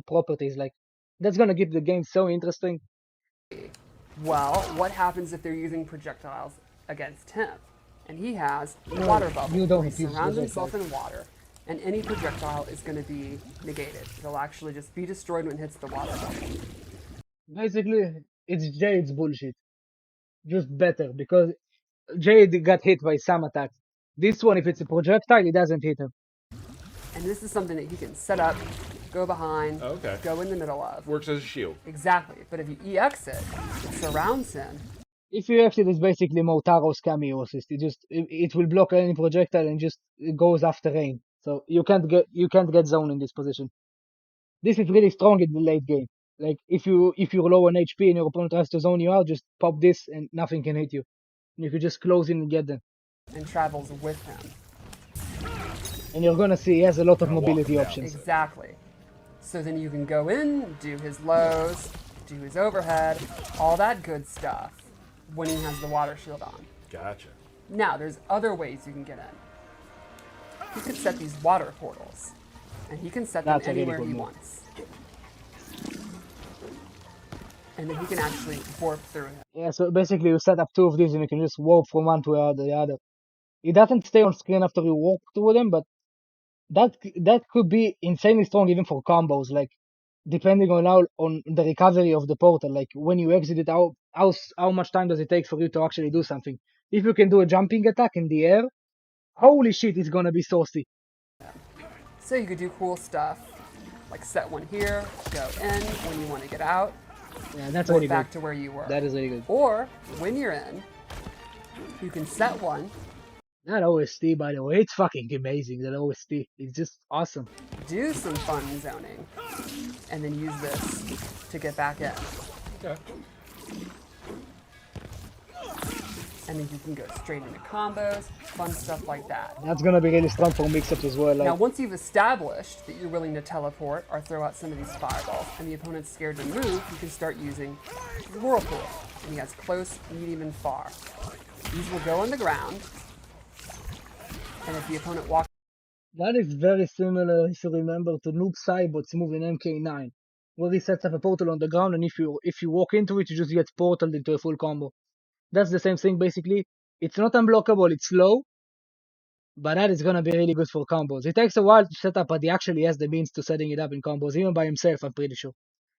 properties. Like, that's gonna keep the game so interesting. well, what happens if they're using projectiles against him? And he has a water bubble. you don't where he use surrounds himself projectiles. in water, and any projectile is going to be negated. It'll actually just be destroyed when it hits the water bubble. Basically, it's Jade's bullshit. Just better, because Jade got hit by some attacks. This one, if it's a projectile, it doesn't hit him. And this is something that he can set up, go behind, Okay. go in the middle of. Works as a shield. Exactly. But if you EX it, it surrounds him. If you exit, it's basically Motaro's cameo assist. It will block any projectile and just it goes after rain. So you can't get zone in this position. This is really strong in the late game. Like if you're low on HP and your opponent tries to zone you out, just pop this and nothing can hit you. You could just close in and get them. And travels with him. And you're gonna see he has a lot of Gonna walk mobility them down. options. Exactly. So then you can go in, do his lows, do his overhead, all that good stuff when he has the water shield on. Gotcha. Now, there's other ways you can get in. He could set these water portals, and he can set them That's a really anywhere good he move. wants. And then he can actually warp through him. Yeah, so basically you set up two of these and you can just warp from one to the other. It doesn't stay on screen after you walk through them, but that could be insanely strong even for combos. Like depending on the recovery of the portal, like when you exit it, how much time does it take for you to actually do something? If you can do a jumping attack in the air, holy shit, it's gonna be saucy. So you could do cool stuff, like set one here, go in when you want to get out, Yeah, that's or really back good. to where you were. That is really good. Or, when you're in, you can set one, That OST, by the way, it's fucking amazing. That OST, it's just awesome. do some fun zoning, and then use this to get back in. Okay. And then you can go straight into combos, fun stuff like that. That's gonna be really strong for mix-ups as well. Now, Like, once you've established that you're willing to teleport or throw out some of these fireballs, and the opponent's scared to move, you can start using the Whirlpool. And he has close, medium, and far. These will go on the ground, and if the opponent walks that is very similar, if you remember, to Noob Saibot's move in MK9, where he sets up a portal on the ground, and if you walk into it, you just get portaled into a full combo. That's the same thing basically. It's not unblockable, it's slow, but that is gonna be really good for combos. It takes a while to set up, but he actually has the means to setting it up in combos, even by himself, I'm pretty sure.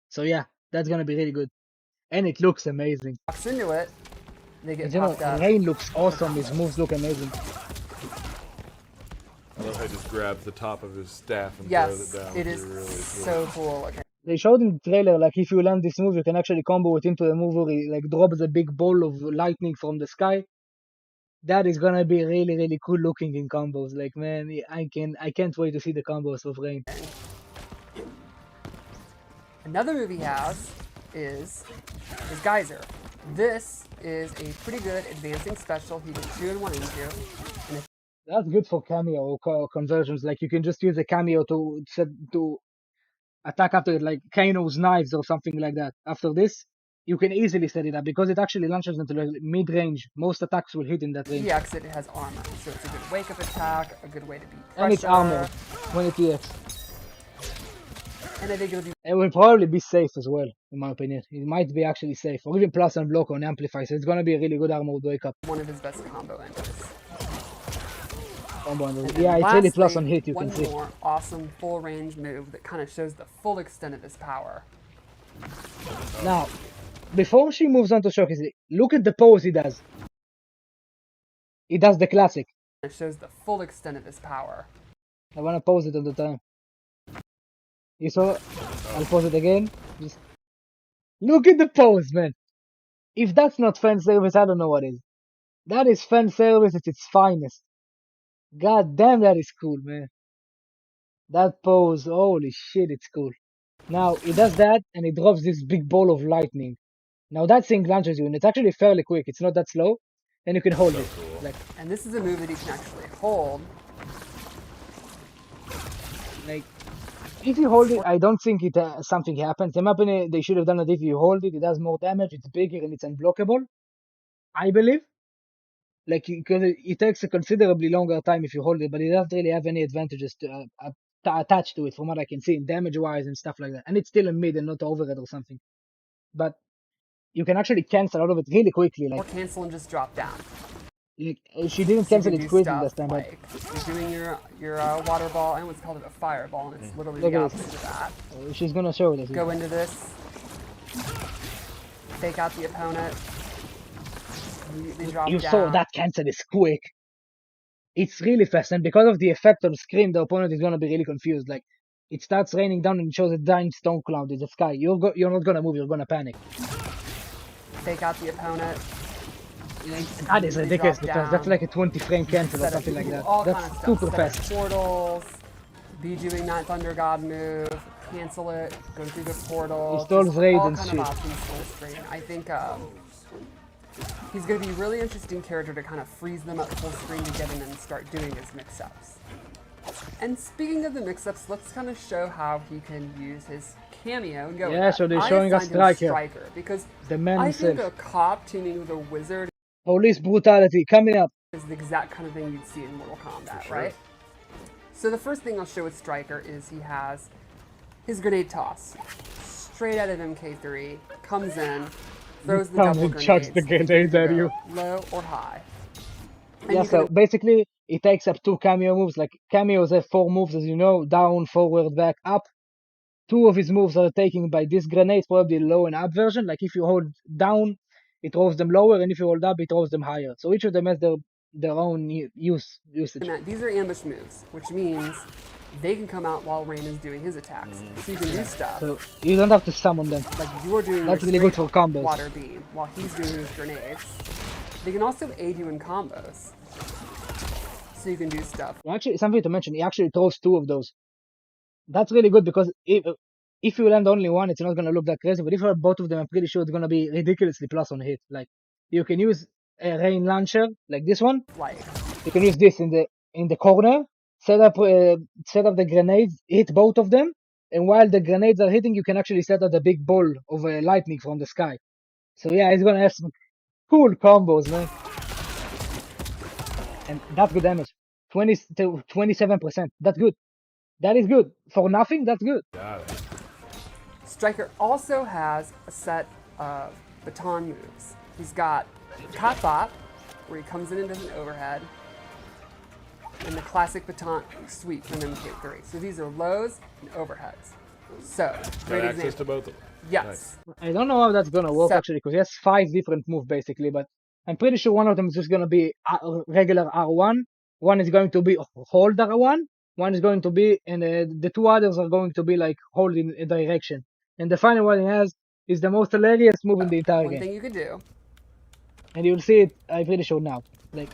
So yeah, that's gonna be really good. And it looks amazing. into it, they get And, you know, popped up. Rain looks awesome. His moves look amazing. I love how he just grabs the top of his staff and throws Yes, it down. it It's is really so cool. Okay. They showed in the trailer, like, if you land this move, you can actually combo it into a move where he, like, drops a big ball of lightning from the sky. That is gonna be really, really cool looking in combos. Like, man, I can't wait to see the combos of Rain. Another move he has is Geyser. This is a pretty good advancing special he can 2-in-1 into. And if That's good for cameo or conversions. Like, you can just use a cameo to attack after it, like Kano's knives or something like that. After this, you can easily set it up because it actually launches into the mid-range. Most attacks will hit in that range. EX, it has armor, so it's a good wake-up attack, a good way to beat pressure. And it's armor when it EX. And I think it'll be It will probably be safe as well, in my opinion. It might be actually safe, or even plus and block on Amplify, so it's gonna be a really good armored wake up one of his best combo enders. combo. And Yeah, it's really plus on hit, you one can see. more awesome full range move that kind of shows the full extent of his power. Now, before she moves on to showcase it, look at the pose he does. He does the classic. It shows the full extent of his power. I wanna pose it on the time. You saw? I'll pause it again. Just look at the pose, man. If that's not fan service, I don't know what is. That is fan service at its finest. God damn, that is cool, man. That pose, holy shit, it's cool. Now, he does that, and he drops this big ball of lightning. Now, that thing launches you, and it's actually fairly quick. It's not that slow, and you can hold it. Like, And this is a move that he can actually hold. if you hold it, I don't think it something happens. In my opinion, they should have done it if you hold it. It does more damage, it's bigger, and it's unblockable. I believe. Like, because it takes a considerably longer time if you hold it, but it doesn't really have any advantages attached to it, from what I can see, damage-wise and stuff like that. And it's still a mid and not overhead or something. But you can actually cancel out of it really quickly. Or Like, cancel and just drop down. she didn't So you cancel can it do quickly stuff this time, but like you're doing your water ball, and what's called it a fireball, and it's literally Look the at this. opposite of that. she's gonna show this. Go into this, fake out the opponent, immediately drop You down. saw that cancel is quick. It's really fast, and because of the effect on the screen, the opponent is gonna be really confused. Like, it starts raining down and it shows a giant stone cloud in the sky. You're not gonna move. You're gonna panic. Fake out the opponent. That is ridiculous drop because that's down. like a 20 frame cancel or Set up something like that. all kind That's of stuff. super Set up fast. portals, be doing that Thunder God move, cancel it, go through the portal. Installs just raid all and kind shit. of options full screen. I think he's going to be a really interesting character to kind of freeze them up full screen to get in and start doing his mix-ups. And speaking of the mix-ups, let's kind of show how he can use his cameo and go with Yeah, that. so they're I showing us assigned him Striker. because The man I himself. think a cop teaming with a wizard Police brutality coming up. is the exact kind of thing you'd see in Mortal Kombat, sure. right? So the first thing I'll show with Striker is he has his grenade toss. Straight out of MK3, comes in, throws the Comes double and chucks grenades. the grenades at Go you. low or high. And Yeah, you so can basically, it takes up 2 cameo moves. Like, cameos have 4 moves, as you know: down, forward, back, up. 2 of his moves are taken by this grenade, probably the low and up version. Like, if you hold down, it throws them lower, and if you hold up, it throws them higher. So each of them has their own usage. these are ambush moves, which means they can come out while Rain is doing his attacks. So you can do stuff So you don't have to summon them. like you're doing That's your really good straight for combos. water beam while he's doing his grenades. They can also aid you in combos. So you can do stuff. Actually, something to mention, he actually throws 2 of those. That's really good because if you land only one, it's not going to look that crazy. But if you have both of them, I'm pretty sure it's going to be ridiculously plus on hit. Like, you can use a rain launcher like this one. Like, You can use this in the corner, set up the grenades, hit both of them, and while the grenades are hitting, you can actually set up a big ball of lightning from the sky. So yeah, it's going to have some cool combos, man. And that's good damage. 20 to 27%. That's good. That is good. For nothing, that's good. Got it. Striker also has a set of baton moves. He's got Cop Bop, where he comes in and does an overhead, and the classic baton sweep from MK3. So these are lows and overheads. So, Got great access example. to both of them. Yes. I don't know how that's gonna work So- actually, because he has 5 different moves basically, but I'm pretty sure one of them is just gonna be regular R1. One is going to be hold R1. One is going to be, and the two others are going to be like holding a direction. And the final one he has is the most hilarious move in the entire One game. thing you could do. And you'll see it, I'm pretty sure now. Like,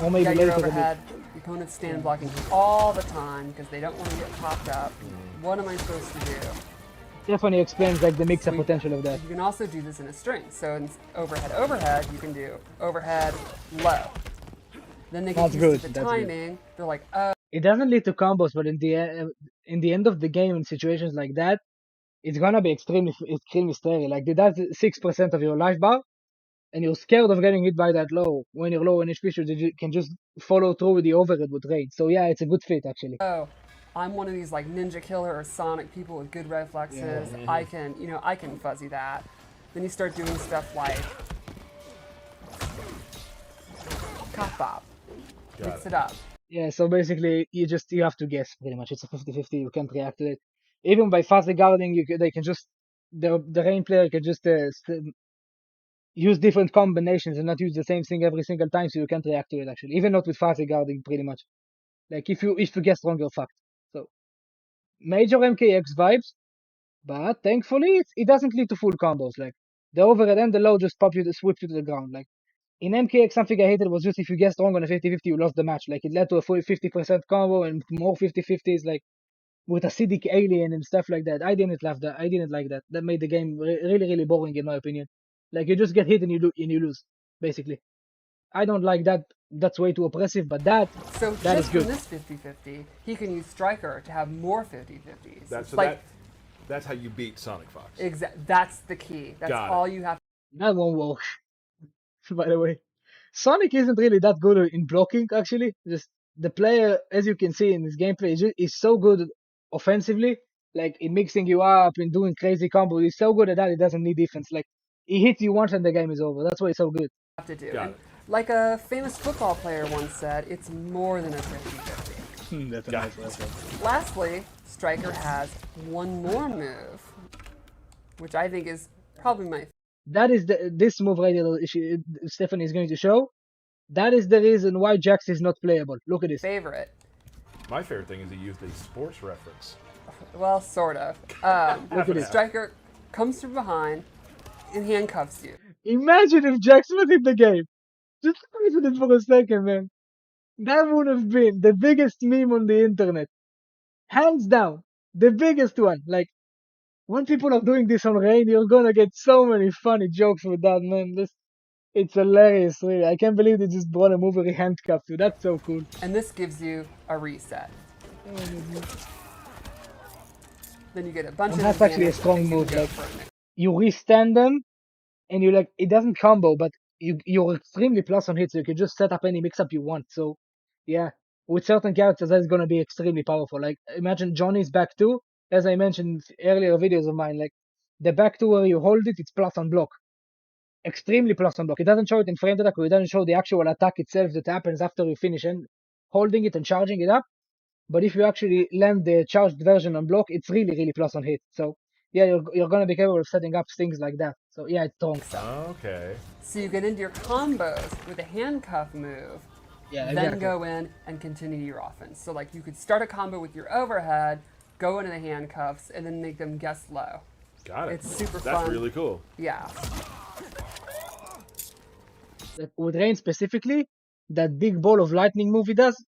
or You maybe got your later. overhead. Your opponents stand blocking all the time because they don't want to get popped up. What am I supposed to do? Definitely explains like the mix-up We- potential of that. You can also do this in a string. So in overhead, you can do overhead, low. Then they get That's used good, to the that's good. timing. They're like, oh, It doesn't lead to combos, but in the end of the game, in situations like that, it's gonna be extremely scary. Like it does 6% of your life bar, and you're scared of getting hit by that low. When you're low on HP, so that you can just follow through with the overhead with rage. So yeah, it's a good fit actually. oh, I'm one of these like Ninja Killer or Sonic people with good reflexes. I can fuzzy that. Then you start doing stuff like cough bop. Mix it up. Yeah, so basically you have to guess pretty much. It's a 50-50. You can't react to it. Even by fast guarding, they can just the rain player can just use different combinations and not use the same thing every single time, so you can't react to it actually. Even not with fast guarding, pretty much. Like if you guess wrong, you're fucked. So major MKX vibes, but thankfully it doesn't lead to full combos. Like the overhead and the low just pop you to sweep you to the ground. Like in MKX, something I hated was just if you guessed wrong on a 50-50, you lost the match. Like it led to a full 50% combo and more 50-50s, like with acidic alien and stuff like that. I didn't love that. I didn't like that. That made the game really boring in my opinion. Like you just get hit and you lose basically. I don't like that. That's way too oppressive. But that So that is just good. from this 50-50, he can use Striker to have more 50-50s. That's It's like that's how you beat Sonic Fox. that's the key. That's Got it. all you have. That won't work. By the way, Sonic isn't really that good in blocking. Actually, just the player, as you can see in his gameplay, is so good offensively, like in mixing you up and doing crazy combos. He's so good at that. He doesn't need defense. Like he hits you once and the game is over. That's why he's so good. To do. Got And it. like a famous football player once said, it's more than a 50-50. That's a Got nice reference. Lastly, Striker has one more move, which I think is probably my That is this move right here. Stephanie is going to show. That is the reason why Jax is not playable. Look at this. favorite. My favorite thing is he used a sports reference. Well, sort of. Look at this. Striker comes from behind and handcuffs you. Imagine if Jax was in the game. Just imagine it for a second, man. That would have been the biggest meme on the internet. Hands down. The biggest one. Like, when people are doing this on Rain, you're gonna get so many funny jokes with that, man. It's hilarious, really. I can't believe they just brought a movie where he handcuffed you. That's so cool. And this gives you a reset. Then you get a bunch And of that's actually a advantage strong and you move, can go like- for a mix. You restand them, and you like, it doesn't combo, but you're extremely plus on hits, so you can just set up any mix-up you want. So, yeah. With certain characters, that's gonna be extremely powerful. Like, imagine Johnny's back two, as I mentioned earlier videos of mine, like, the back two where you hold it, it's plus on block. Extremely plus on block. It doesn't show it in frame attack, or it doesn't show the actual attack itself that happens after you finish and holding it and charging it up. But if you actually land the charged version on block, it's really plus on hit. So yeah, you're gonna be capable of setting up things like that. So yeah, it's strong. Okay. So you get into your combos with a handcuff move, Yeah, then exactly. go in and continue your offense. So like you could start a combo with your overhead, go into the handcuffs, and then make them guess low. Got it. It's super That's fun. really cool. Yeah. Like, with Rain specifically, that big ball of lightning move he does,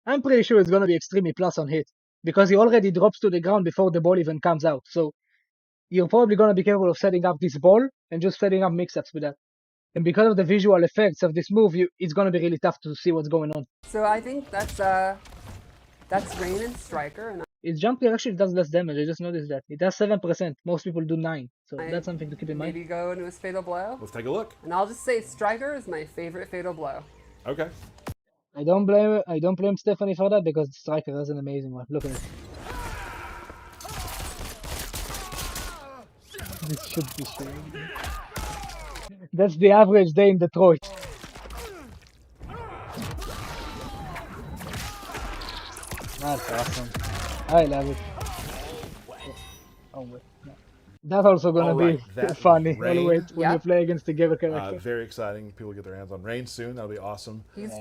I'm pretty sure it's gonna be extremely plus on hit because he already drops to the ground before the ball even comes out. So you're probably gonna be capable of setting up this ball and just setting up mix-ups with that. And because of the visual effects of this move, it's gonna be really tough to see what's going on. So I think that's Rain and Striker, and Its jump clear actually does less damage. I just noticed that. It does 7%. Most people do 9. So that's something to keep in mind. maybe go into his fatal blow. Let's take a look. And I'll just say Striker is my favorite fatal blow. Okay. I don't blame Stephanie for that because Striker has an amazing one. Look at it. This should be showing. That's the average day in Detroit. That's awesome. I love it. Oh wait. No. That's also gonna Alright, be that funny. was Rain. I'll wait when you Yep. play against the Gero character. Very exciting. People get their hands on Rain soon. That'll be awesome. He's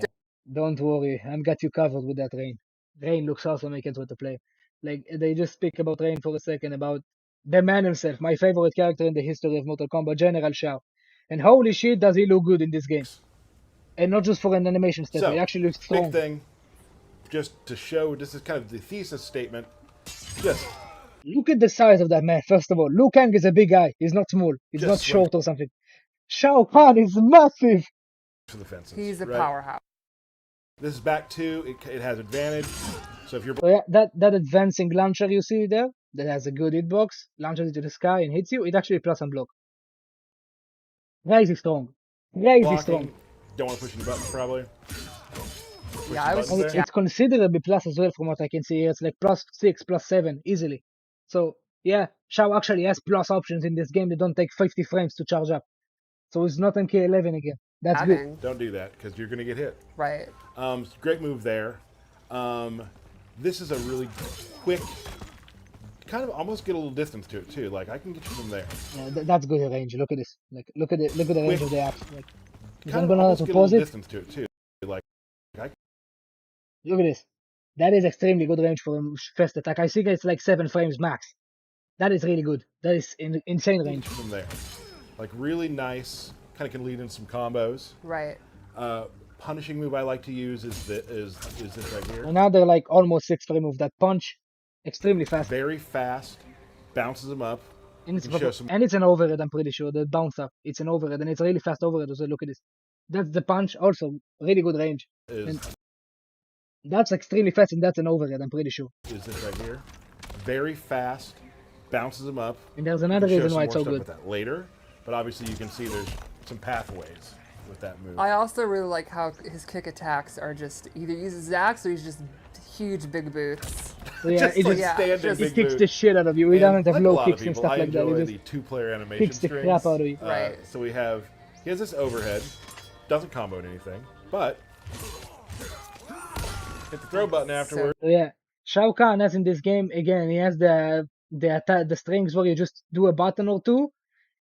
Don't worry, I've got you covered with that Rain. Rain looks awesome. I can't wait to play. Like they just speak about Rain for a second about the man himself, my favorite character in the history of Mortal Kombat, General Shao. And holy shit, does he look good in this game? And not just for an animation standpoint, he So, actually looks big strong. thing, just to show, this is kind of the thesis statement. Just Look at the size of that man. First of all, Liu Kang is a big guy. He's not small. He's Just not swing. short or something. Shao Kahn is massive. for the fences. he's a right? powerhouse. This is back two. It has advantage. So if you're So yeah, that advancing launcher you see there, that has a good hitbox, launches into the sky and hits you, it actually plus unblock. Crazy strong. Crazy strong. blocking, don't want to push any buttons probably. Yeah, I was buttons there. It's considerably plus as well from what I can see here. It's like +6, +7, easily. So yeah, Shao actually has plus options in this game that don't take 50 frames to charge up. So it's not MK11 again. That's good. having. Don't do that because you're going to get hit. Right. Great move there. This is a really quick, kind of almost get a little distance to it too. Like I can get you from there. Yeah, that's good range. Look at this. Like look at the range of the axe. Like if Kind I'm of gonna almost to get a pause little it, distance to it too. Like I look at this. That is extremely good range for a first attack. I think it's like 7 frames max. That is really good. That is insane range. from there. Like really nice. Kind of can lead in some combos. Right. Punishing move I like to use is this right here. Another like almost 6 frame move. That punch, extremely fast. Very fast, bounces them up. And it's, Can show some- and it's an overhead, I'm pretty sure. The bounce up. It's an overhead, and it's really fast overhead. So look at this. That's the punch. Also, really good range. Is That's extremely fast, and that's an overhead, I'm pretty sure. this right here. Very fast, bounces them up. And there's another We'll show reason some why more it's so stuff good. with that later, but obviously you can see there's some pathways with that move. I also really like how his kick attacks are just either uses axe or he's just huge big boots. So yeah, Just it like just, standard just- it big kicks move. the shit out of you. He And doesn't have like a low lot of kicks and people, stuff I like that. enjoy He the just two-player animation kicks the strings. crap out of you. Right. So he has this overhead, doesn't combo anything, but hit the throw button afterward. So yeah, Shao Kahn has in this game again. He has the strings where you just do a button or two,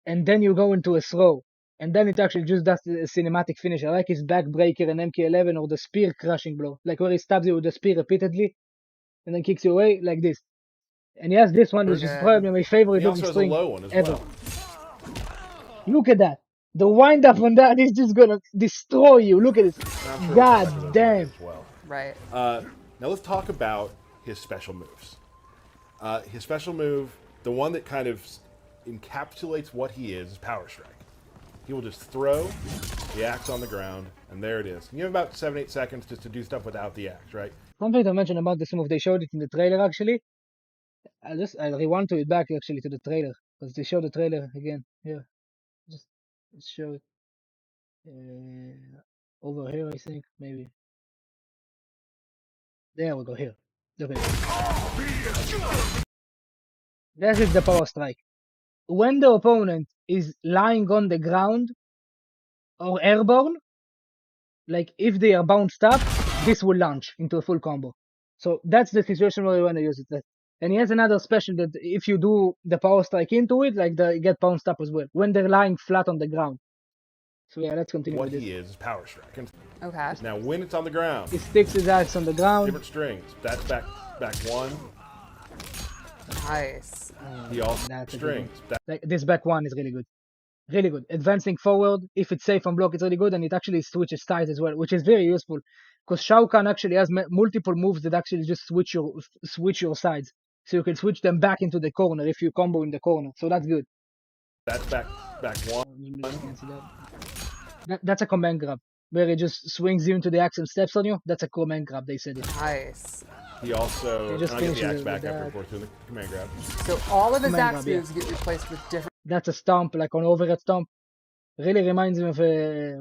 and then you go into a throw, and then it actually just does the cinematic finish. I like his backbreaker and MK11 or the spear crushing blow, like where he stabs you with the spear repeatedly, and then kicks you away like this. And he has this one, which is Good. probably my favorite He also looking has a string low one as ever. well. Look at that. The wind up on that is just gonna destroy you. Look at this. And I'm sure we'll God talk about those damn. as well. Right. Now let's talk about his special moves. His special move, the one that kind of encapsulates what he is Power Strike. He will just throw the axe on the ground, and there it is. And you have about 7-8 seconds just to do stuff without the axe, right? Something to mention about this move, they showed it in the trailer actually. I'll rewind to it back actually to the trailer because they showed the trailer again. Here, just let's show it over here. I think maybe. There we go. Here, look at it. That is the power strike. When the opponent is lying on the ground or airborne, like if they are bounced up, this will launch into a full combo. So that's the situation where you want to use it. And he has another special that if you do the power strike into it, like they get bounced up as well when they're lying flat on the ground. So yeah, let's continue What with he this. is Power Strike. And Okay. now when it's on the ground, He sticks his axe on the ground. different strings. That's back one. Nice. He also That's a good strings. Like this back one is really good. Really good. Advancing forward, if it's safe on block, it's really good, and it actually switches sides as well, which is very useful. Because Shao Kahn actually has multiple moves that actually just switch your sides, so you can switch them back into the corner if you combo in the corner. So that's good. That's back one. That's a command grab where it just swings you into the axe and steps on you. That's a command grab. They said it. Nice. He also He just and I get the finishes axe it back with after that. of course doing the command grab. So all of his Command axe grab, yeah. moves get replaced with different. That's a stomp, like an overhead stomp. Really reminds me of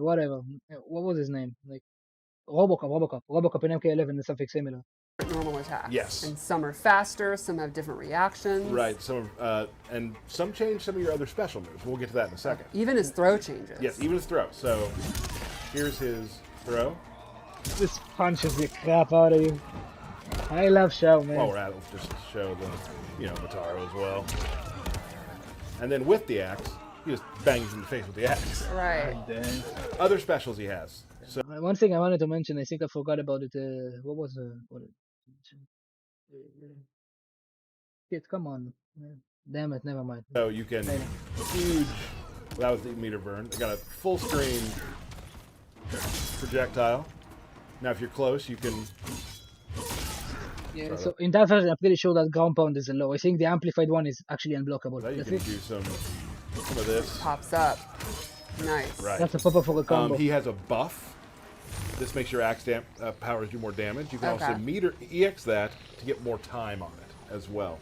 whatever. What was his name? Like Robocop in MK11 is something similar. normal attacks. Yes. And some are faster, some have different reactions. Right. And some change some of your other special moves. We'll get to that in a second. Even his throw changes. Yes, even his throw. So here's his throw. This punches the crap out of you. I love Shao, man. While we're at it, let's just show the Mataro as well. And then with the axe, he just bangs in the face with the axe. Right. Other specials he has. So One thing I wanted to mention, I think I forgot about it. What was shit, come on. Damn it, never mind. So you can huge. Well, that was the meter burn. I got a full screen projectile. Now, if you're close, you can. Yeah. So in that version, I'm pretty sure that ground pound is a low. I think the amplified one is actually unblockable. You That's can it. do some of this. Pops up. Nice. Right. That's a pop-up for a combo. He has a buff. This makes your axe powers do more damage. You can Okay. also EX that to get more time on it as well.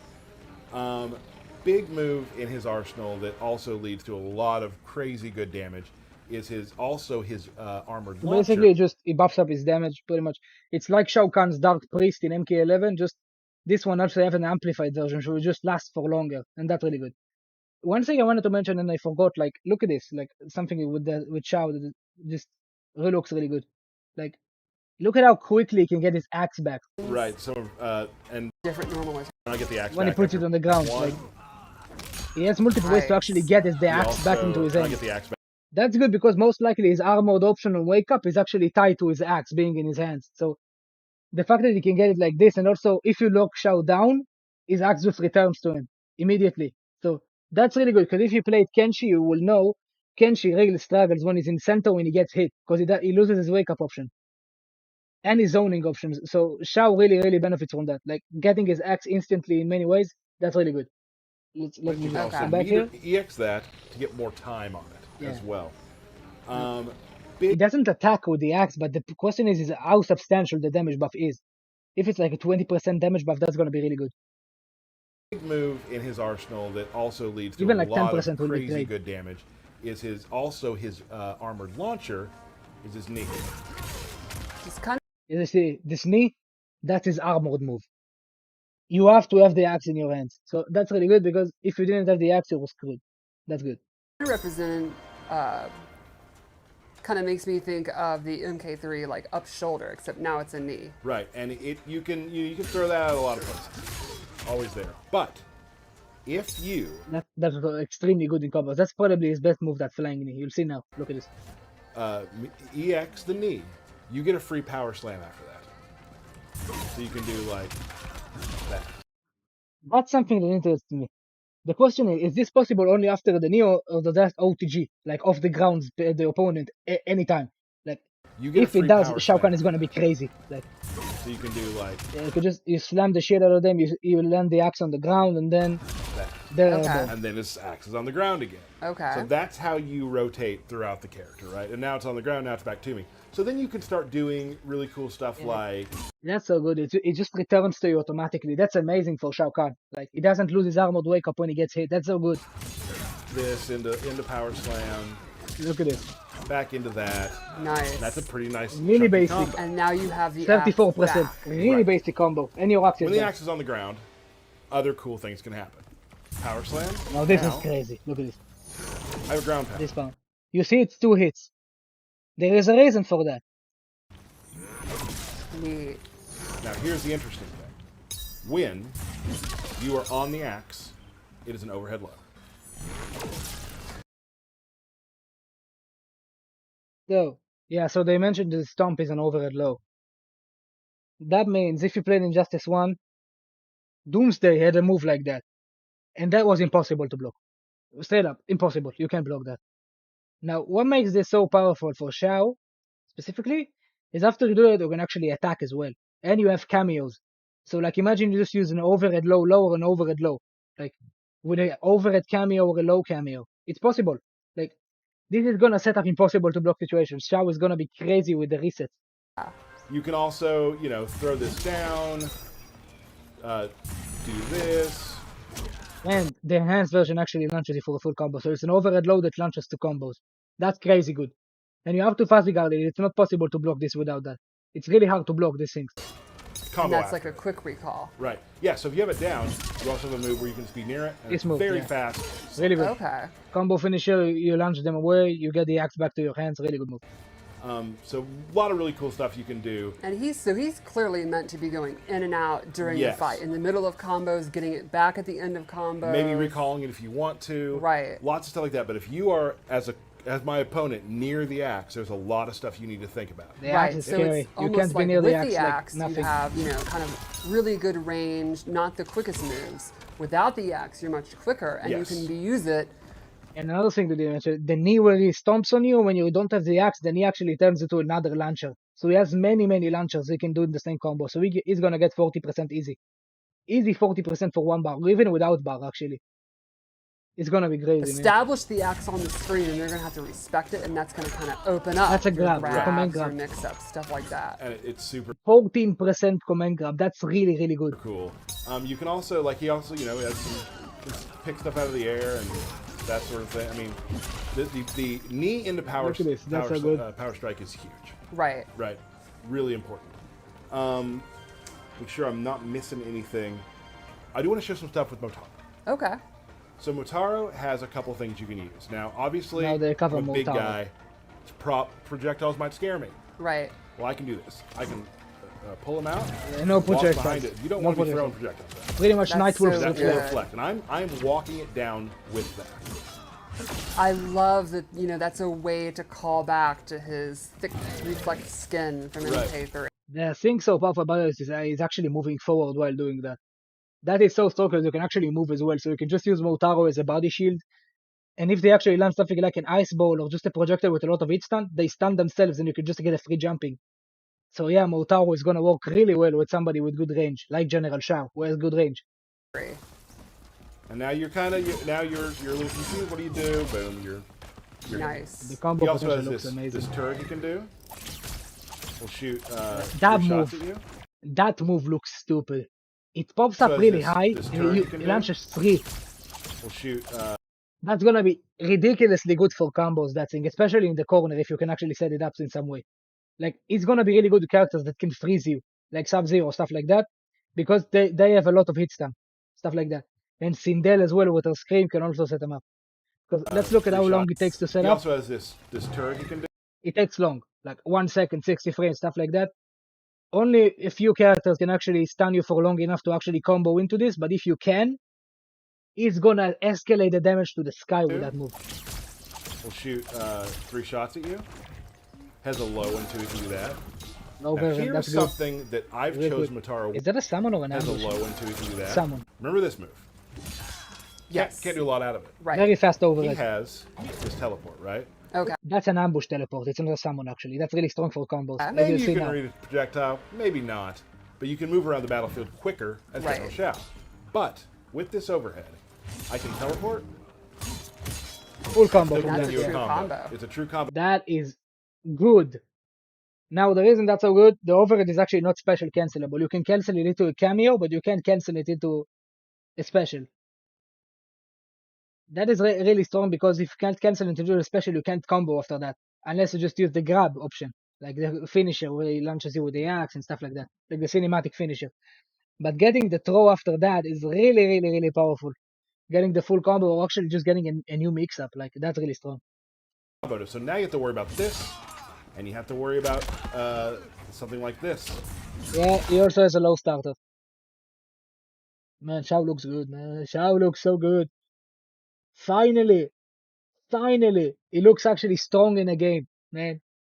Big move in his arsenal that also leads to a lot of crazy good damage is his armored launcher. Basically, it buffs up his damage pretty much. It's like Shao Kahn's Dark Priest in MK11. Just this one also have an amplified version, so it just lasts for longer, and that's really good. One thing I wanted to mention and I forgot, like, look at this, like something with Shao that just really looks really good. Like, look at how quickly he can get his axe back Right. So and Different normal attack. I get the axe when he back puts it after on the ground. one. Like, he has multiple ways to actually get the He axe back also- into his I hand. get the axe back. That's good because most likely his armored option on wake up is actually tied to his axe being in his hands. So the fact that he can get it like this, and also if you lock Shao down, his axe just returns to him immediately. So that's really good because if you played Kenshi, you will know Kenshi really struggles when he's in center when he gets hit because he loses his wake up option and his zoning options. So Shao really benefits from that. Like getting his axe instantly in many ways, that's really good. Let me You can just also come back here. EX that to get more time on it as well. He doesn't attack with the axe, but the question is how substantial the damage buff is. If it's like a 20% damage buff, that's going to be really good. Big move in his arsenal that also leads to Even a like lot 10% of would be crazy great. good damage is his armored launcher is his knee. It's kind As I say, this knee, that's his armored move. You have to have the axe in your hands. So that's really good because if you didn't have the axe, you were screwed. That's good. of represent. Kind of makes me think of the MK3 like up shoulder, except now it's a knee. Right, and you can throw that out a lot of places. Always there. But if you That's extremely good in combos. That's probably his best move, that flying knee. You'll see now. Look at this. EX the knee, you get a free power slam after that. So you can do like that. That's something that interests me. The question is this possible only after the knee or does that OTG, like off the ground, the opponent anytime? Like, You get a if free it does, power Shao Kahn slam. is gonna be crazy. Like, So you can do like you could just slam the shit out of them. You land the axe on the ground, and then that. they're Okay. done. And then his axe is on the ground again. Okay. So that's how you rotate throughout the character, right? And now it's on the ground, now it's back to me. So then you can start doing really cool stuff like That's so good. It just returns to you automatically. That's amazing for Shao Kahn. Like, he doesn't lose his armored wake up when he gets hit. That's so good. this into power slam, Look at this. back into that. Nice. That's a pretty nice Really chunky basic. combo. And now you have the 34%. axe back. Really Right. basic combo. And your axe is When the back. axe is on the ground, other cool things can happen. Power slam. Now this is Now, crazy. Look at this. I have a ground pound. This pound. You see, it's 2 hits. There is a reason for that. Neat. Now here's the interesting thing. When you are on the axe, it is an overhead low. So, yeah, so they mentioned the stomp is an overhead low. That means if you played Injustice 1, Doomsday had a move like that. And that was impossible to block. Straight up, impossible. You can't block that. Now, what makes this so powerful for Shao, specifically, is after you do it, you can actually attack as well. And you have cameos. So, like, imagine you just use an overhead low, or an overhead low. Like, with an overhead cameo or a low cameo. It's possible. Like, this is gonna set up impossible to block situations. Shao is gonna be crazy with the resets. You can also, throw this down, do this. And the enhanced version actually launches it for a full combo. So it's an overhead low that launches to combos. That's crazy good. And you have to fast guard it. It's not possible to block this without that. It's really hard to block these things. And Combo that's after like a that. quick recall. Right. Yeah, so if you have it down, you also have a move where you can just be near it, and This it's move, very yeah. fast. Really good. Okay. Combo finisher, you launch them away, you get the axe back to your hands. Really good move. So a lot of really cool stuff you can do. And he's clearly meant to be going in and out during Yes. the fight, in the middle of combos, getting it back at the end of combos. Maybe recalling it if you want to. Right. Lots of stuff like that. But if you are as my opponent near the axe, there's a lot of stuff you need to think about. The axe Right, is so scary. it's You almost can't be like near with the axe the like axe, you nothing. have, kind of really good range, not the quickest moves. Without the axe, you're much quicker, and Yes. you can use it. And another thing to do, the knee where he stomps on you, when you don't have the axe, the knee actually turns into another launcher. So he has many, many launchers he can do in the same combo. So he's going to get 40% easy. Easy 40% for one bar, even without bar, actually. It's going to be crazy, man. Establish the axe on the screen, and you're going to have to respect it, and that's going to kind of open up That's a your grab, grabs command or grab. mix-ups, stuff like that. And it's super 14% command grab. That's really, really good. cool. You can also, he also, has some, pick stuff out of the air and that sort of thing. I mean, the knee into Look at this. That's so good. power strike is huge. Right. Right. Really important. Make sure I'm not missing anything. I do want to show some stuff with Motaro. Okay. So Motaro has a couple things you can use. Now, obviously, Now they cover I'm a big Motaro. guy. Projectiles might scare me. Right. Well, I can do this. I can pull them out. No Walk behind projectiles. it. You don't No want to be throwing projectiles. projectiles. Pretty much That's Night so Wolf's That good. will reflect. reflect, and I'm walking it down with that. I love that, that's a way to call back to his thick reflect skin from Right. MK3. The thing so powerful about it is he's actually moving forward while doing that. That is so strong because you can actually move as well. So you can just use Motaro as a body shield. And if they actually land something like an ice ball or just a projectile with a lot of hit stun, they stun themselves and you can just get a free jumping. So yeah, Motaro is gonna work really well with somebody with good range, like General Shao, who has good range. And now you're kind of you're a little confused. What do you do? Boom, you're Nice. The combo He also potential has looks amazing. this turret you can do. We'll shoot That 3 move. shots at you. That move looks stupid. It pops So up is really this- high, this and turret you you can it do? launches 3. We'll shoot. That's gonna be ridiculously good for combos, that thing, especially in the corner if you can actually set it up in some way. Like, it's gonna be really good to characters that can freeze you, like Sub-Zero, stuff like that, because they have a lot of hit stun, stuff like that. And Sindel as well with her Scream can also set them up. Because let's look at 3 how long shots. it takes to set He up. also has this turret you can do. It takes long, like 1 second, 60 frames, stuff like that. Only a few characters can actually stun you for long enough to actually combo into this, but if you can, it's gonna escalate the damage to the sky with that move. We'll shoot 3 shots at you. Has a low one too if you do that. No Now, version, here's that's good. something that I've Really chosen good. Motaro Is that a summon or an has a ambush? low one too if you do that. Summon. Remember this move. Yes. Can't do a lot out of it. Right. Very fast He overhead. has this teleport, right? Okay. That's an ambush teleport. It's not a summon, actually. That's really strong for combos. As Maybe you you see can now. read a projectile, maybe not. But you can move around the battlefield quicker as Right. General Shao. But with this overhead, I can teleport. Full combo Still from That's give that. a you a true combo. combo. It's a true combo. That is good. Now, the reason that's so good, the overhead is actually not special cancelable. You can cancel it into a cameo, but you can't cancel it into a special. That is really strong because if you can't cancel it into a special, you can't combo after that. Unless you just use the grab option, like the finisher where he launches you with the axe and stuff like that, like the cinematic finisher. But getting the throw after that is really, really, really powerful. Getting the full combo or actually just getting a new mix-up, like that's really strong. So now you have to worry about this, and you have to worry about something like this. Yeah, he also has a low starter. Man, Shao looks good, man. Shao looks so good. Finally, he looks actually strong in a game, man.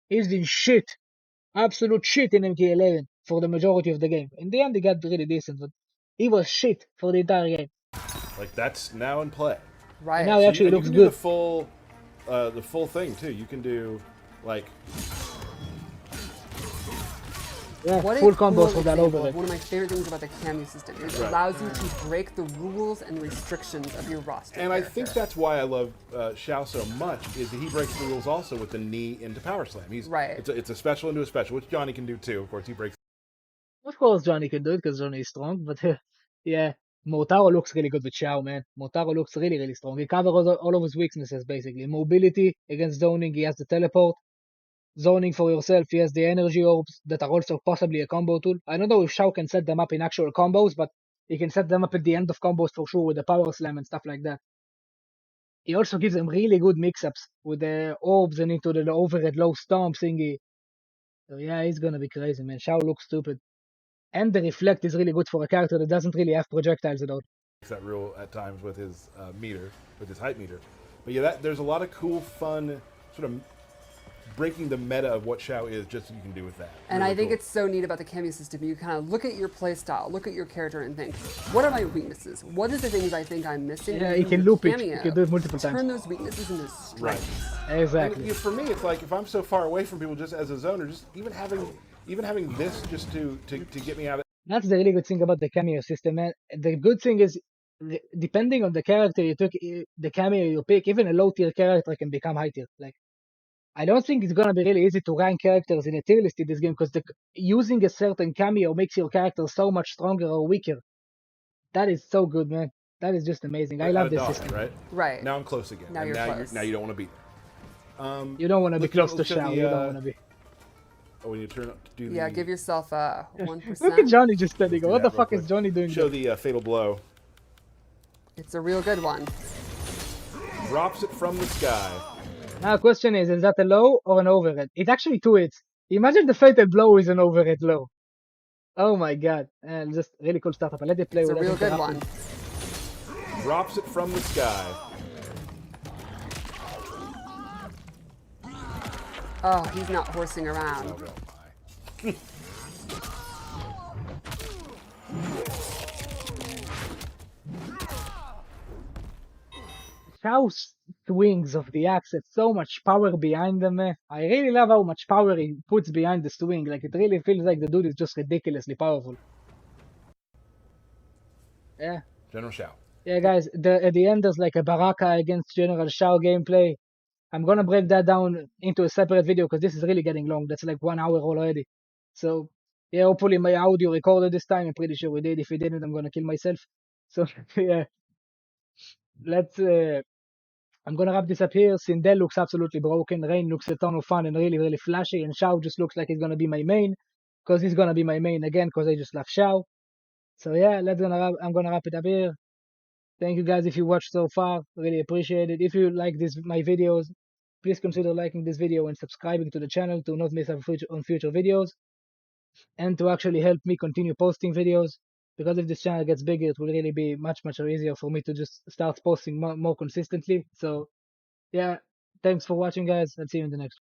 He's been shit, absolute shit in MK11 for the majority of the game. In the end, he got really decent, but he was shit for the entire game. Like that's now in play. Right. Now he actually you looks can do good. the full thing too. You can do like Yeah, What a full cool combos for that example overhead. of one of my favorite things about the cameo system is it Right. allows you to break the rules and restrictions of your roster. And I character. think that's why I love Shao so much is that he breaks the rules also with the knee into power slam. He's Right. It's a special into a special, which Johnny can do too. Of course, he breaks. Of course, Johnny can do it because Johnny is strong, but yeah, Motaro looks really good with Shao, man. Motaro looks really, really strong. He covers all of his weaknesses, basically. Mobility against zoning, he has the teleport. Zoning for yourself, he has the energy orbs that are also possibly a combo tool. I don't know if Shao can set them up in actual combos, but he can set them up at the end of combos for sure with the power slam and stuff like that. he also gives them really good mix-ups with the orbs and into the overhead low storm thingy. So yeah, he's gonna be crazy, man. Shao looks stupid. And the reflect is really good for a character that doesn't really have projectiles at all. That real at times with his meter, with his height meter. But yeah, there's a lot of cool, fun, sort of breaking the meta of what Shao is, just so you can do with that. And Really I think cool. it's so neat about the cameo system. You kind of look at your playstyle, look at your character, and think, what are my weaknesses? What are the things I think I'm missing? Yeah, And you can loop it. cameo, You can do it multiple times. Turn those weaknesses into strengths. Exactly. And, for me, it's like if I'm so far away from people, just as a zoner, just even having this just to get me out of. That's the really good thing about the cameo system, man. The good thing is, depending on the character you took, the cameo you pick, even a low tier character can become high tier. Like, I don't think it's gonna be really easy to rank characters in a tier list in this game because using a certain cameo makes your character so much stronger or weaker. That is so good, man. That is just amazing. I Out love of this dodge, system. right? Right. Now I'm close again. Now and you're now close. you don't want to beat. You don't want to be close to let's go Shao. You don't want to be. Oh, when you turn up to do the. Yeah, give yourself a 1%. Look at Johnny just standing. do What that the real fuck is quick. Johnny doing? Show there? the fatal blow. It's a real good one. Drops it from the sky. Now, question is that a low or an overhead? It's actually two hits. Imagine the fatal blow is an overhead low. Oh my god. And just really cool startup. I let it play It's a without real good interrupting. one. Drops it from the sky. Oh, he's not horsing around. Oh, my. Shao's swings of the axe have so much power behind them. I really love how much power he puts behind the swing. Like, it really feels like the dude is just ridiculously powerful. Yeah. General Shao. Yeah, guys, at the end there's like a Baraka against General Shao gameplay. I'm gonna break that down into a separate video because this is really getting long. That's like 1 hour already. So, yeah, hopefully my audio recorded this time. I'm pretty sure we did. If we didn't, I'm gonna kill myself. So, yeah, let's. I'm gonna wrap this up here. Sindel looks absolutely broken. Rain looks a ton of fun and really, really flashy. And Shao just looks like he's gonna be my main because he's gonna be my main again because I just love Shao. So, yeah, I'm gonna wrap it up here. Thank you guys if you watched so far. Really appreciate it. If you like my videos, please consider liking this video and subscribing to the channel to not miss out on future videos and to actually help me continue posting videos. Because if this channel gets bigger, it will really be much, much easier for me to just start posting more consistently. So, yeah, thanks for watching, guys. I'll see you in the next one.